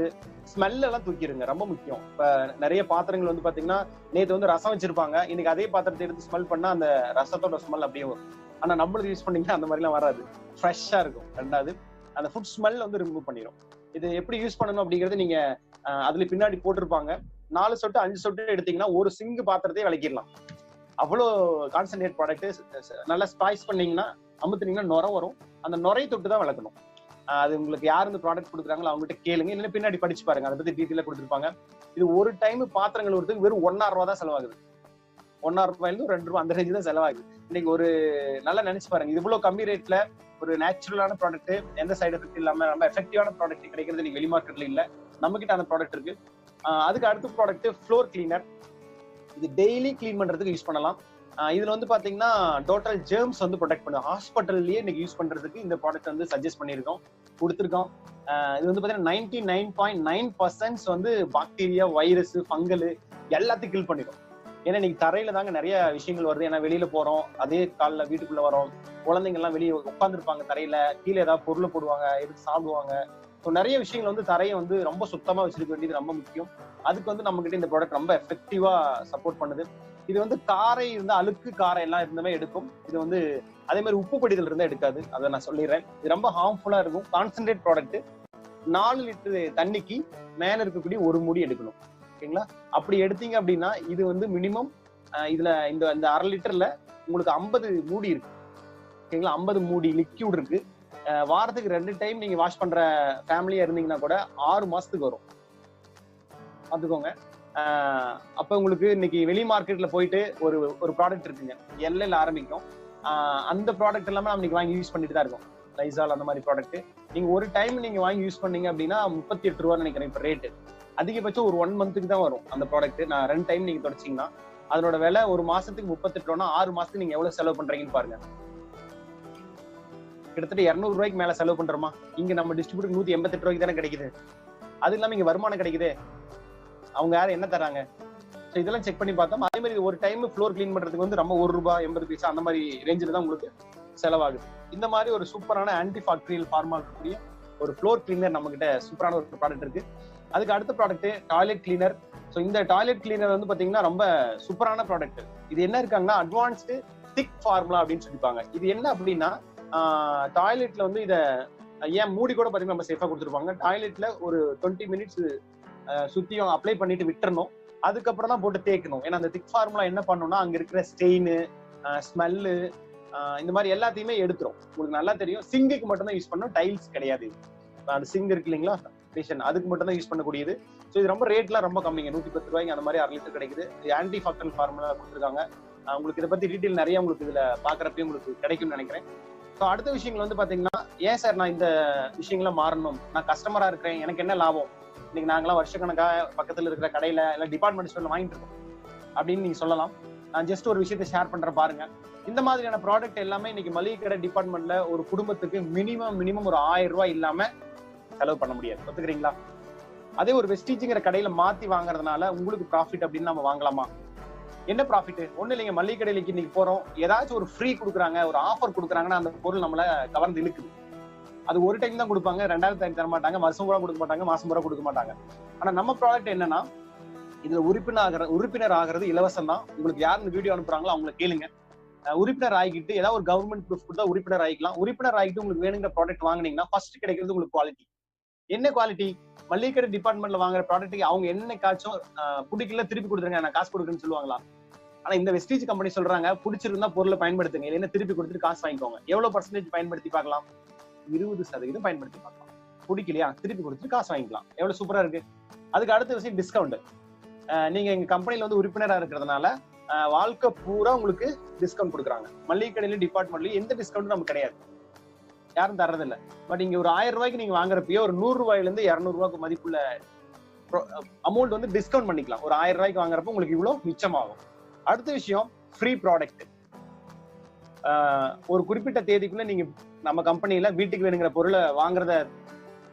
Speaker 1: ஸ்மெல் எல்லாம் தூக்கிடுங்க. ரொம்ப முக்கியம். இப்ப நிறைய பாத்திரங்கள் வந்து பாத்தீங்கன்னா நேத்து வந்து ரசம் வச்சிருப்பாங்க, இன்னைக்கு அதே பாத்திரத்தை எடுத்து ஸ்மெல் பண்ணா அந்த ரசத்தோட ஸ்மெல் அப்படியே வரும். ஆனா நம்மளுக்கு யூஸ் பண்ணீங்கன்னா அந்த மாதிரி எல்லாம் வராது, ஃப்ரெஷ்ஷா இருக்கும். ரெண்டாவது அந்த ஃபுட் ஸ்மெல் வந்து ரிமூவ் பண்ணிடும். இது எப்படி யூஸ் பண்ணணும் அப்படிங்கறது நீங்க அதுல பின்னாடி போட்டிருப்பாங்க. 4 சொட்டு 5 சொட்டு எடுத்தீங்கன்னா ஒரு சிங்கு பாத்திரத்தையே விளக்கிடலாம். அவ்வளோ கான்சன்ட்ரேட் ப்ராடக்ட். நல்லா ஸ்பைஸ் பண்ணீங்கன்னா அமுத்துனீங்கன்னா நுரை வரும். அந்த நுரை தொட்டு தான் விளக்கணும். அது உங்களுக்கு யார் இந்த ப்ராடக்ட் கொடுக்குறாங்களோ அவங்ககிட்ட கேளுங்க, இல்லைன்னா பின்னாடி படிச்சு பாருங்க, அதை பத்தி டீட்டெயிலா கொடுத்துருப்பாங்க. இது ஒரு டைம் பாத்திரங்கள் ஒருத்துக்கு வெறும் 1.5 ரூபா தான் செலவாகுது. 1.5 ரூபாயிலிருந்து 2 ரூபாய் அந்த ரேஞ்சு தான் செலவாகுது. இன்னைக்கு ஒரு நல்லா நினைச்சு பாருங்க, இது இவ்வளவு கம்மி ரேட்ல ஒரு நேச்சுரலான ப்ராடக்ட், எந்த சைடு எஃபெக்ட் இல்லாம ரொம்ப எஃபெக்டிவான ப்ராடக்ட் கிடைக்கிறது நீங்க வெளி மார்க்கெட்ல இல்ல. நம்ம கிட்ட அந்த ப்ராடக்ட் இருக்கு. அதுக்கு அடுத்த ப்ராடக்ட் ஃப்ளோர் கிளீனர். இது டெய்லி கிளீன் பண்றதுக்கு யூஸ் பண்ணலாம். இதுல வந்து பாத்தீங்கன்னா டோட்டல் ஜெர்ம்ஸ் வந்து ப்ரொடெக்ட் பண்ணும். ஹாஸ்பிட்டல்லயே இன்னைக்கு யூஸ் பண்றதுக்கு இந்த ப்ராடக்ட் வந்து சஜஸ்ட் பண்ணிருக்கோம், கொடுத்துருக்கோம். இது வந்து பாத்தீங்கன்னா 99.9% வந்து பாக்டீரியா, வைரஸ், ஃபங்கல் எல்லாத்தையும் கில் பண்ணிடும். ஏன்னா இன்னைக்கு தரையில தாங்க நிறைய விஷயங்கள் வருது. ஏன்னா வெளியில போறோம், அதே காலில வீட்டுக்குள்ள வரோம், குழந்தைங்க எல்லாம் வெளியே உட்காந்துருப்பாங்க தரையில, கீழே ஏதாவது பொருளை போடுவாங்க, எடுத்து சாப்பிடுவாங்க. ஸோ நிறைய விஷயங்கள் வந்து தரையை வந்து ரொம்ப சுத்தமா வச்சிருக்க வேண்டியது ரொம்ப முக்கியம். அதுக்கு வந்து நம்ம கிட்ட இந்த ப்ராடக்ட் ரொம்ப எஃபெக்டிவா சப்போர்ட் பண்ணுது. இது வந்து காரை இருந்தா அழுக்கு காரை எல்லாம் இருந்தமே எடுக்கும். இது வந்து அதே மாதிரி உப்பு படிதல் இருந்தா எடுக்காது, அதை நான் சொல்லிடுறேன். இது ரொம்ப ஹார்ம்ஃபுல்லா இருக்கும். Concentrate product. 4 லிட்டர் தண்ணிக்கு மேல இருக்கக்கூடிய ஒரு மூடி எடுக்கணும். ஓகேங்களா? அப்படி எடுத்தீங்க அப்படின்னா இது வந்து மினிமம் இதுல இந்த 1/2 லிட்டர்ல உங்களுக்கு 50 மூடி இருக்கு. ஓகேங்களா? 50 மூடி லிக்யூட் இருக்கு. வாரத்துக்கு 2 டைம் நீங்க வாஷ் பண்ற ஃபேமிலியா இருந்தீங்கன்னா கூட 6 மாசத்துக்கு வரும். பாத்துக்கோங்க. அப்ப உங்களுக்கு இன்னைக்கு வெளி மார்க்கெட்ல போயிட்டு ஒரு ப்ராடக்ட் இருக்குங்க, எல்எல் ஆரம்பிக்கும். அந்த ப்ராடக்ட் எல்லாமே நம்ம இன்னைக்கு வாங்கி யூஸ் பண்ணிட்டு தான் இருக்கோம். லைசால் அந்த மாதிரி ப்ராடக்ட் நீங்க ஒரு டைம் நீங்க வாங்கி யூஸ் பண்ணீங்க அப்படின்னா 38 ரூபான்னு நினைக்கிறேன் இப்ப ரேட்டு. அதிகபட்சம் ஒரு 1 மந்த்துக்கு தான் வரும் அந்த ப்ராடக்ட். நான் 2 டைம் நீங்க தொடச்சிங்கன்னா அதனோட விலை ஒரு மாசத்துக்கு 38 ரூபா. 6 மாசத்துக்கு நீங்க எவ்வளவு செலவு பண்றீங்கன்னு பாருங்க. கிட்டத்தட்ட 200 ரூபாய்க்கு மேல செலவு பண்றோமா? இங்க நம்ம டிஸ்ட்ரிபியூட்டர் 188 ரூபாய்க்கு தானே கிடைக்குது. அது இல்லாம இங்க வருமானம் கிடைக்குது. அவங்க யாரும் என்ன தராங்க? இதெல்லாம் செக் பண்ணி பார்த்தோம். அதே மாதிரி ஒரு டைம் ஃப்ளோர் கிளீன் பண்றதுக்கு வந்து நம்ம 1 ரூபாய் 80 பைசா அந்த மாதிரி ரேஞ்சில் தான் உங்களுக்கு செலவாகுது. இந்த மாதிரி ஒரு சூப்பரான ஆன்டி பாக்டீரியல் ஃபார்மா இருக்கக்கூடிய ஒரு ஃப்ளோர் கிளீனர் நம்ம கிட்ட சூப்பரான ஒரு ப்ராடக்ட் இருக்கு. அதுக்கு அடுத்த ப்ராடக்ட் டாய்லெட் கிளீனர். ஸோ இந்த டாய்லெட் கிளீனர் வந்து பாத்தீங்கன்னா ரொம்ப சூப்பரான ப்ராடக்ட். இது என்ன இருக்காங்கன்னா அட்வான்ஸ்டு திக் ஃபார்முலா அப்படின்னு சொல்லிப்பாங்க. இது என்ன அப்படின்னா டாய்லெட்ல வந்து இதை ஏன் மூடி கூட பாத்தீங்கன்னா நம்ம சேஃபா கொடுத்துருப்பாங்க. டாய்லெட்ல ஒரு 20 மினிட்ஸ் சுத்தியும் அப்ளை பண்ணிட்டு விட்டுறணும். அதுக்கப்புறம் தான் போட்டு தேய்க்கணும். ஏன்னா அந்த திக் ஃபார்முலா என்ன பண்ணணும்னா அங்க இருக்கிற ஸ்டெயின், ஸ்மெல்லு, இந்த மாதிரி எல்லாத்தையுமே எடுத்துரும். உங்களுக்கு நல்லா தெரியும். சிங்குக்கு மட்டும் தான் யூஸ் பண்ணணும், டைல்ஸ் கிடையாது. அந்த சிங்க் இருக்கு இல்லைங்களா, கிச்சன், அதுக்கு மட்டும் தான் யூஸ் பண்ணக்கூடியது. ஸோ இது ரொம்ப ரேட்லாம் ரொம்ப கம்மிங்க, 110 ரூபாய்க்கு அந்த மாதிரி 1/2 லிட்டர் கிடைக்குது. இது ஆன்டி பாக்டீரியல் ஃபார்முலா கொடுத்துருக்காங்க. உங்களுக்கு இதை பத்தி டீட்டெயில் நிறைய உங்களுக்கு இதுல பாக்குறப்ப உங்களுக்கு கிடைக்கும்னு நினைக்கிறேன். ஸோ அடுத்த விஷயங்கள் வந்து பாத்தீங்கன்னா, ஏன் சார் நான் இந்த விஷயங்கள மாறணும், நான் கஸ்டமரா இருக்கிறேன், எனக்கு என்ன லாபம், இன்னைக்கு நாங்களாம் வருஷக்கணக்கா பக்கத்துல இருக்கிற கடையில இல்ல டிபார்ட்மெண்ட் ஸ்டோர்ல வாங்கிட்டு இருக்கோம் அப்படின்னு நீங்க சொல்லலாம். நான் ஜஸ்ட் ஒரு விஷயத்தை ஷேர் பண்றேன் பாருங்க. இந்த மாதிரியான ப்ராடக்ட் எல்லாமே இன்னைக்கு மளிகை கடை டிபார்ட்மெண்ட்ல ஒரு குடும்பத்துக்கு மினிமம் ஒரு 1000 ரூபாய் இல்லாம செலவு பண்ண முடியாது. ஒத்துக்கிறீங்களா? அதே ஒரு வெஸ்டீஜ்ங்கிற கடையில மாத்தி வாங்குறதுனால உங்களுக்கு ப்ராஃபிட் அப்படின்னு நம்ம வாங்கலாமா? என்ன ப்ராஃபிட்? ஒண்ணு இல்லைங்க, மளிகை கடையில இன்னைக்கு போறோம், ஏதாச்சும் ஒரு ஃப்ரீ கொடுக்குறாங்க, ஒரு ஆஃபர் கொடுக்குறாங்கன்னா அந்த பொருள் நம்மள கவர்ந்து இழுக்குது. அது ஒரு டைம் தான் கொடுப்பாங்க, 2000 டைம் தர மாட்டாங்க, வருஷம் கூட கொடுக்க மாட்டாங்க, மாசம் கூட கொடுக்க மாட்டாங்க. ஆனா நம்ம ப்ராடக்ட் என்னன்னா, இதுல உறுப்பினர் ஆகிறது இலவசம் தான். உங்களுக்கு யார் இந்த வீடியோ அனுப்புறாங்களோ அவங்களை கேளுங்க. உறுப்பினர் ஆகிட்டு ஏதாவது ஒரு கவர்மெண்ட் ப்ரூஃப் கொடுத்தா உறுப்பினர் ஆகிக்கலாம். உறுப்பினர் ஆகிட்டு உங்களுக்கு வேணுங்கிற ப்ராடக்ட் வாங்கினீங்கன்னா ஃபர்ஸ்ட் கிடைக்கிறது உங்களுக்கு குவாலிட்டி. என்ன குவாலிட்டி? மளிகை கடை டிபார்ட்மெண்ட்ல வாங்குற ப்ராடக்ட் அவங்க என்னைக்காச்சும் பிடிக்கல திருப்பி கொடுத்துருங்க, நான் காசு கொடுக்குறேன்னு சொல்லுவாங்களா? ஆனா இந்த வெஸ்டீஜ் கம்பெனி சொல்றாங்க, பிடிச்சிருந்தா பொருளை பயன்படுத்துங்க, இல்லைன்னா திருப்பி கொடுத்துட்டு காசு வாங்கிக்கோங்க. எவ்வளவு பர்சன்டேஜ் பயன்படுத்தி பார்க்கலாம்? 20% பயன்படுத்தி பார்க்கலாம். பிடிக்கலையா திருப்பி கொடுத்துட்டு காசு வாங்கிக்கலாம். எவ்வளவு சூப்பரா இருக்கு. அதுக்கு அடுத்த விஷயம் டிஸ்கவுண்ட். நீங்க எங்க கம்பெனில வந்து உறுப்பினரா இருக்கிறதுனால வாழ்க்கை பூரா உங்களுக்கு டிஸ்கவுண்ட் கொடுக்குறாங்க. மளிகை கடையில டிபார்ட்மெண்ட்லயும் எந்த டிஸ்கவுண்டும் நமக்கு கிடையாது, யாரும் தர்றதில்ல. பட் இங்க ஒரு 1000 ரூபாய்க்கு நீங்க வாங்குறப்பயோ ஒரு 100 ரூபாயில இருந்து 200 ரூபாய்க்கு மதிப்புள்ள அமௌண்ட் வந்து டிஸ்கவுண்ட் பண்ணிக்கலாம். ஒரு 1000 ரூபாய்க்கு வாங்குறப்ப உங்களுக்கு இவ்வளவு மிச்சமாகும். அடுத்த விஷயம் ஃப்ரீ ப்ராடக்ட். ஒரு குறிப்பிட்ட தேதிக்குள்ள நீங்க நம்ம கம்பெனில வீட்டுக்கு வேணுங்கிற பொருளை வாங்குறத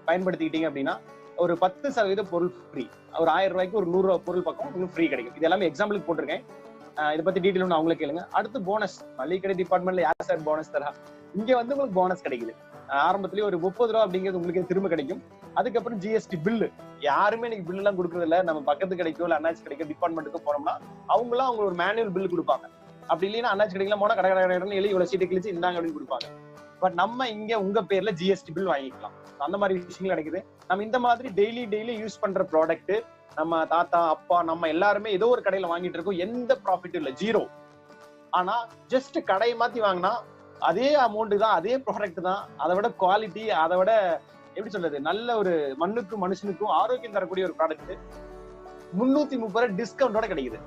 Speaker 1: பயன்படுத்திக்கிட்டீங்க அப்படின்னா ஒரு 10% பொருள் ஃப்ரீ. ஒரு 1000 ரூபாய்க்கு ஒரு 100 ரூபாய் பொருள் பக்கம் உங்களுக்கு ஃப்ரீ கிடைக்கும். இது எல்லாமே எக்ஸாம்பிளுக்கு போட்டிருக்கேன். இதை பத்தி டீட்டெயில் ஒன்று அவங்களே கேளுங்க. அடுத்து போனஸ். மளிகை கடை டிபார்ட்மெண்ட்ல யார் சார் போனஸ் தரா? இங்க வந்து உங்களுக்கு போனஸ் கிடைக்குது. ஆரம்பத்திலேயே ஒரு 30 ரூபா அப்படிங்கிறது உங்களுக்கு திரும்ப கிடைக்கும். அதுக்கப்புறம் ஜிஎஸ்டி பில்லு. யாருமே இன்னைக்கு பில்லு எல்லாம் கொடுக்கறது இல்ல. நம்ம பக்கத்து கிடைக்கும் இல்ல அண்ணாச்சி கிடைக்கும் டிபார்ட்மெண்ட்டுக்கு போனோம்னா அவங்களாம் அவங்க ஒரு மேனுவல் பில் கொடுப்பாங்க. அப்படி இல்லைன்னா அண்ணாச்சி கிடைக்கலாம் போனா கடை எழுதி இவ்வளவு சீட்டை கிழிச்சு இந்தாங்க அப்படின்னு கொடுப்பாங்க. பட் நம்ம இங்க உங்க பேர்ல ஜிஎஸ்டி பில் வாங்கிக்கலாம். அந்த மாதிரி விஷயங்கள் கிடைக்குது. நம்ம இந்த மாதிரி டெய்லி யூஸ் பண்ற ப்ராடக்ட் நம்ம தாத்தா அப்பா நம்ம எல்லாருமே ஏதோ ஒரு கடையில வாங்கிட்டு இருக்கோம். எந்த ப்ராஃபிட் இல்ல, ஜீரோ. ஆனா ஜஸ்ட் கடையை மாத்தி வாங்கினா அதே அமௌண்ட் தான், அதே ப்ராடக்ட் தான், அதை விட குவாலிட்டி, அதை விட எப்படி சொல்றது, நல்ல ஒரு மண்ணுக்கும் மனுஷனுக்கும் ஆரோக்கியம் தரக்கூடிய ஒரு ப்ராடக்ட் 330 டிஸ்கவுண்டோட கிடைக்குது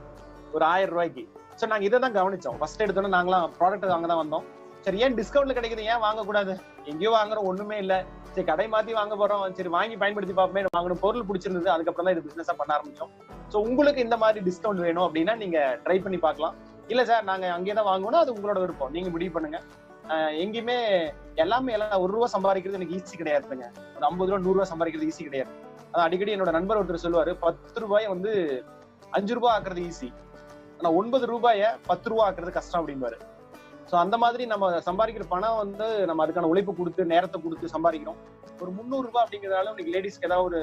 Speaker 1: ஒரு 1000 ரூபாய்க்கு. சோ நாங்க இதை தான் கவனிச்சோம். ஃபர்ஸ்ட் எடுத்தோம்னா நாங்களாம் ப்ராடக்ட் வாங்க தான் வந்தோம். சரி, ஏன் டிஸ்கவுண்ட்ல கிடைக்குது, ஏன் வாங்கக்கூடாது? எங்கேயோ வாங்குறோம், ஒண்ணுமே இல்ல, சரி கடை மாத்தி வாங்க போறோம், சரி வாங்கி பயன்படுத்தி பார்ப்போமே, வாங்கணும், பொருள் பிடிச்சிருந்தது, அதுக்கப்புறம் தான் இது பிசினஸா பண்ண ஆரம்பிச்சோம். சோ உங்களுக்கு இந்த மாதிரி டிஸ்கவுண்ட் வேணும் அப்படின்னா நீங்க ட்ரை பண்ணி பார்க்கலாம். இல்ல சார் நாங்க அங்கேயே தான் வாங்கணும், அது உங்களோட விருப்பம், நீங்க முடிவு பண்ணுங்க. எங்கேயுமே எல்லாமே எல்லாம் 1 ரூபா சம்பாதிக்கிறது எனக்கு ஈஸி கிடையாதுங்க. ஒரு 50 ரூபா 100 ரூபா சம்பாதிக்கிறது ஈஸி கிடையாது. அதான் அடிக்கடி என்னோட நண்பர் ஒருத்தர் சொல்லுவாரு, 10 ரூபாய் வந்து 5 ரூபாய் ஆக்குறது ஈஸி, ஆனா 9 ரூபாய 10 ரூபாய் ஆக்குறது கஷ்டம் அப்படின்பாரு. சோ அந்த மாதிரி நம்ம சம்பாதிக்கிற பணம் வந்து நம்ம அதுக்கான உழைப்பு கொடுத்து நேரத்தை கொடுத்து சம்பாதிக்கிறோம். ஒரு 300 ரூபாய் அப்படிங்கிறதால இன்னைக்கு லேடிஸ்க்கு ஏதாவது ஒரு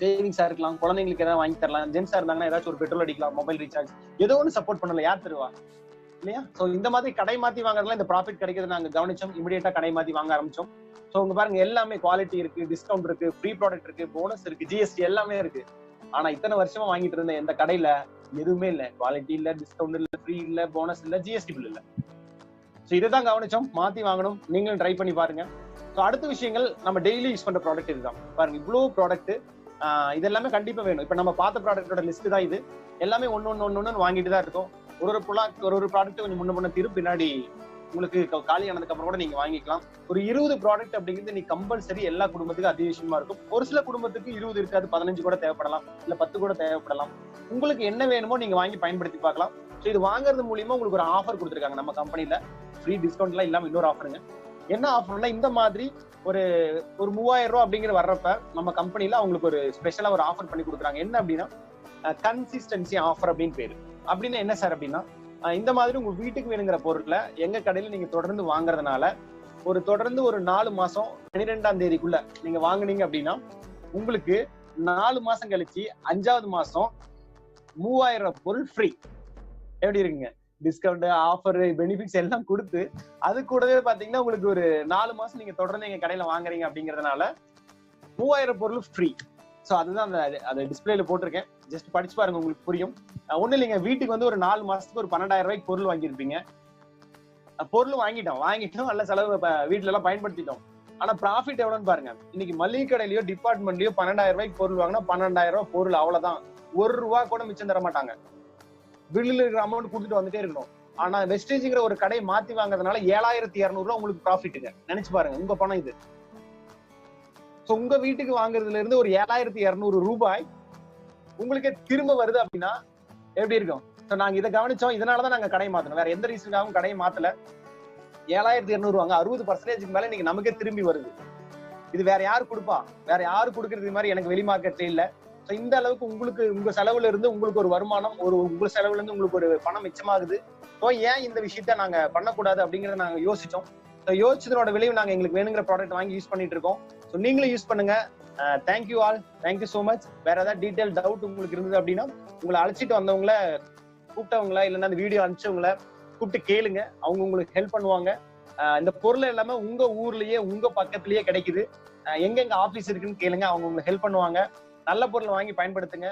Speaker 1: சேவிங்ஸா இருக்கலாம், குழந்தைங்களுக்கு ஏதாவது வாங்கி தரலாம், ஜென்ஸா இருந்தாங்கன்னா ஏதாச்சும் ஒரு பெட்ரோல் அடிக்கலாம், மொபைல் ரீசார்ஜ், ஏதோ ஒன்று சப்போர்ட் பண்ணல, யார் தருவா இல்லையா? சோ இந்த மாதிரி கடை மாத்தி வாங்குறதுல இந்த ப்ராஃபிட் கிடைக்கிறது நாங்க கவனிச்சோம். இமிடியேட்டா கடை மாத்தி வாங்க ஆரம்பிச்சோம். சோ உங்க பாருங்க, எல்லாமே குவாலிட்டி இருக்கு, டிஸ்கவுண்ட் இருக்கு, ஃப்ரீ ப்ராடக்ட் இருக்கு, போனஸ் இருக்கு, ஜிஎஸ்டி எல்லாமே இருக்கு. ஆனா இத்தனை வருஷமா வாங்கிட்டு இருந்த எந்த கடையில எதுவுமே இல்ல, குவாலிட்டி இல்ல, டிஸ்கவுண்ட் இல்ல, ஃப்ரீ இல்ல, போனஸ் இல்ல, ஜிஎஸ்டி பில் இல்ல. சோ இதைதான் கவனிச்சோம், மாத்தி வாங்கணும். நீங்களும் ட்ரை பண்ணி பாருங்க. சோ அடுத்த விஷயங்கள், நம்ம டெய்லி யூஸ் பண்ற ப்ராடக்ட் இதுதான். பாருங்க இவ்வளவு ப்ராடக்ட், இது எல்லாமே கண்டிப்பா வேணும். இப்ப நம்ம பார்த்த ப்ராடக்டோட லிஸ்ட் தான் இது. எல்லாமே ஒன்னு வாங்கிட்டு தான் இருக்கும். ஒரு ப்ராடக்ட் கொஞ்சம் முன்ன தீரும், பின்னாடி உங்களுக்கு காலி ஆனதுக்கு அப்புறம் கூட நீங்க வாங்கிக்கலாம். ஒரு 20 ப்ராடக்ட் அப்படிங்கிறது நீ கம்பல்சரி எல்லா குடும்பத்துக்கும் அதிக விஷயமா இருக்கும். ஒரு சில குடும்பத்துக்கு 20 இருக்காது, 15 கூட தேவைப்படலாம், இல்ல 10 கூட தேவைப்படலாம். உங்களுக்கு என்ன வேணுமோ நீங்க வாங்கி பயன்படுத்தி பார்க்கலாம். ஸோ இது வாங்குறது மூலியமா உங்களுக்கு ஒரு ஆஃபர் கொடுத்துருக்காங்க நம்ம கம்பெனில, ஃப்ரீ டிஸ்கவுண்ட் எல்லாம் இல்லாம இன்னொரு ஆஃபருங்க. என்ன ஆஃபர்னா, இந்த மாதிரி ஒரு 3000 ரூபாய் அப்படிங்கிற வர்றப்ப நம்ம கம்பெனில அவங்களுக்கு ஒரு ஸ்பெஷலா ஒரு ஆஃபர் பண்ணி கொடுக்குறாங்க. என்ன அப்படின்னா, கன்சிஸ்டன்சி ஆஃபர் அப்படின்னு பேரு. அப்படின்னு என்ன சார் அப்படின்னா, இந்த மாதிரி உங்க வீட்டுக்கு வேணுங்கிற பொருட்களை எங்க கடையில நீங்க தொடர்ந்து வாங்குறதுனால தொடர்ந்து ஒரு 4 மாசம் 12ஆம் தேதிக்குள்ள நீங்க வாங்குனீங்க அப்படின்னா உங்களுக்கு 4 மாசம் கழிச்சு 5வது மாசம் 3000 பொருள் ஃப்ரீ. எப்படி இருக்குங்க? டிஸ்கவுண்ட், ஆஃபர், பெனிஃபிட்ஸ் எல்லாம் கொடுத்து அது கூடவே பாத்தீங்கன்னா உங்களுக்கு ஒரு 4 மாசம் நீங்க தொடர்ந்து எங்க கடையில வாங்குறீங்க அப்படிங்கறதுனால 3000 பொருள் ஃப்ரீ. சோ அதுதான் அந்த டிஸ்பிளேல போட்டிருக்கேன், ஜஸ்ட் படிச்சு பாருங்க, உங்களுக்கு புரியும். ஒண்ணு இல்லைங்க, வீட்டுக்கு வந்து ஒரு 4 மாசத்துக்கு ஒரு 12,000 ரூபாய்க்கு பொருள் வாங்கியிருப்பீங்க. பொருள் வாங்கிட்டோம், நல்ல செலவு வீட்டுல எல்லாம் பயன்படுத்திட்டோம். ஆனா ப்ராஃபிட் எவ்வளவுன்னு பாருங்க. இன்னைக்கு மளிகை கடையிலயோ டிபார்ட்மெண்ட்லயோ 12,000 ரூபாய்க்கு பொருள் வாங்கினா 12,000 ரூபாய் பொருள், அவ்வளவுதான். 1 ரூபா கூட மிச்சம் தர மாட்டாங்க. பில்லுல இருக்கிற அமௌண்ட் கொடுத்துட்டு வந்துட்டே இருக்கணும். ஆனா வெஸ்டேஜ்ங்கிற ஒரு கடையை மாத்தி வாங்குறதுனால 7,200 ரூபாய் உங்களுக்கு ப்ராஃபிட்டுங்க. நினைச்சு பாருங்க, உங்க பணம் இது. சோ உங்க வீட்டுக்கு வாங்குறதுல இருந்து ஒரு 7,200 ரூபாய் உங்களுக்கு திரும்ப வருது அப்படின்னா எப்படி இருக்கும்? நாங்க இதை கவனிச்சோம். இதனாலதான் நாங்க கடையை மாத்தணும். வேற எந்த ரீசனுக்காகவும் கடையை மாத்தல. 7,200 ரூபாங்க. 60% மேல இன்னைக்கு நமக்கே திரும்பி வருது. இது வேற யாரு கொடுப்பா? வேற யாரு கொடுக்கறது மாதிரி எனக்கு வெளி மார்க்கெட்ல இல்ல. இந்த அளவுக்கு உங்களுக்கு உங்க செலவுல இருந்து உங்களுக்கு ஒரு வருமானம், உங்க செலவுல இருந்து உங்களுக்கு ஒரு பணம் மிச்சமாகுது. ஏன் இந்த விஷயத்த நாங்க பண்ணக்கூடாது அப்படிங்கறத நாங்க யோசிச்சோம். யோசிச்சதோட விளைவு நாங்க எங்களுக்கு வேணுங்கிற ப்ராடக்ட் வாங்கி யூஸ் பண்ணிட்டு இருக்கோம். நீங்களும் யூஸ் பண்ணுங்க. Thank you all. Thank you so much. வேற ஏதாவது டீடைல் டவுட் உங்களுக்கு இருந்தது அப்படின்னா உங்களை அழைச்சிட்டு வந்தவங்கள கூப்பிட்டவங்கள இல்லைன்னா அந்த வீடியோ அனுப்பிச்சவங்கள கூப்பிட்டு கேளுங்க. அவங்க உங்களுக்கு ஹெல்ப் பண்ணுவாங்க. இந்த பொருள் எல்லாமே உங்க ஊர்லயே உங்க பக்கத்திலேயே கிடைக்குது. எங்க ஆபீஸ் இருக்குன்னு கேளுங்க. அவங்க உங்களுக்கு ஹெல்ப் பண்ணுவாங்க. நல்ல பொருள் வாங்கி பயன்படுத்துங்க.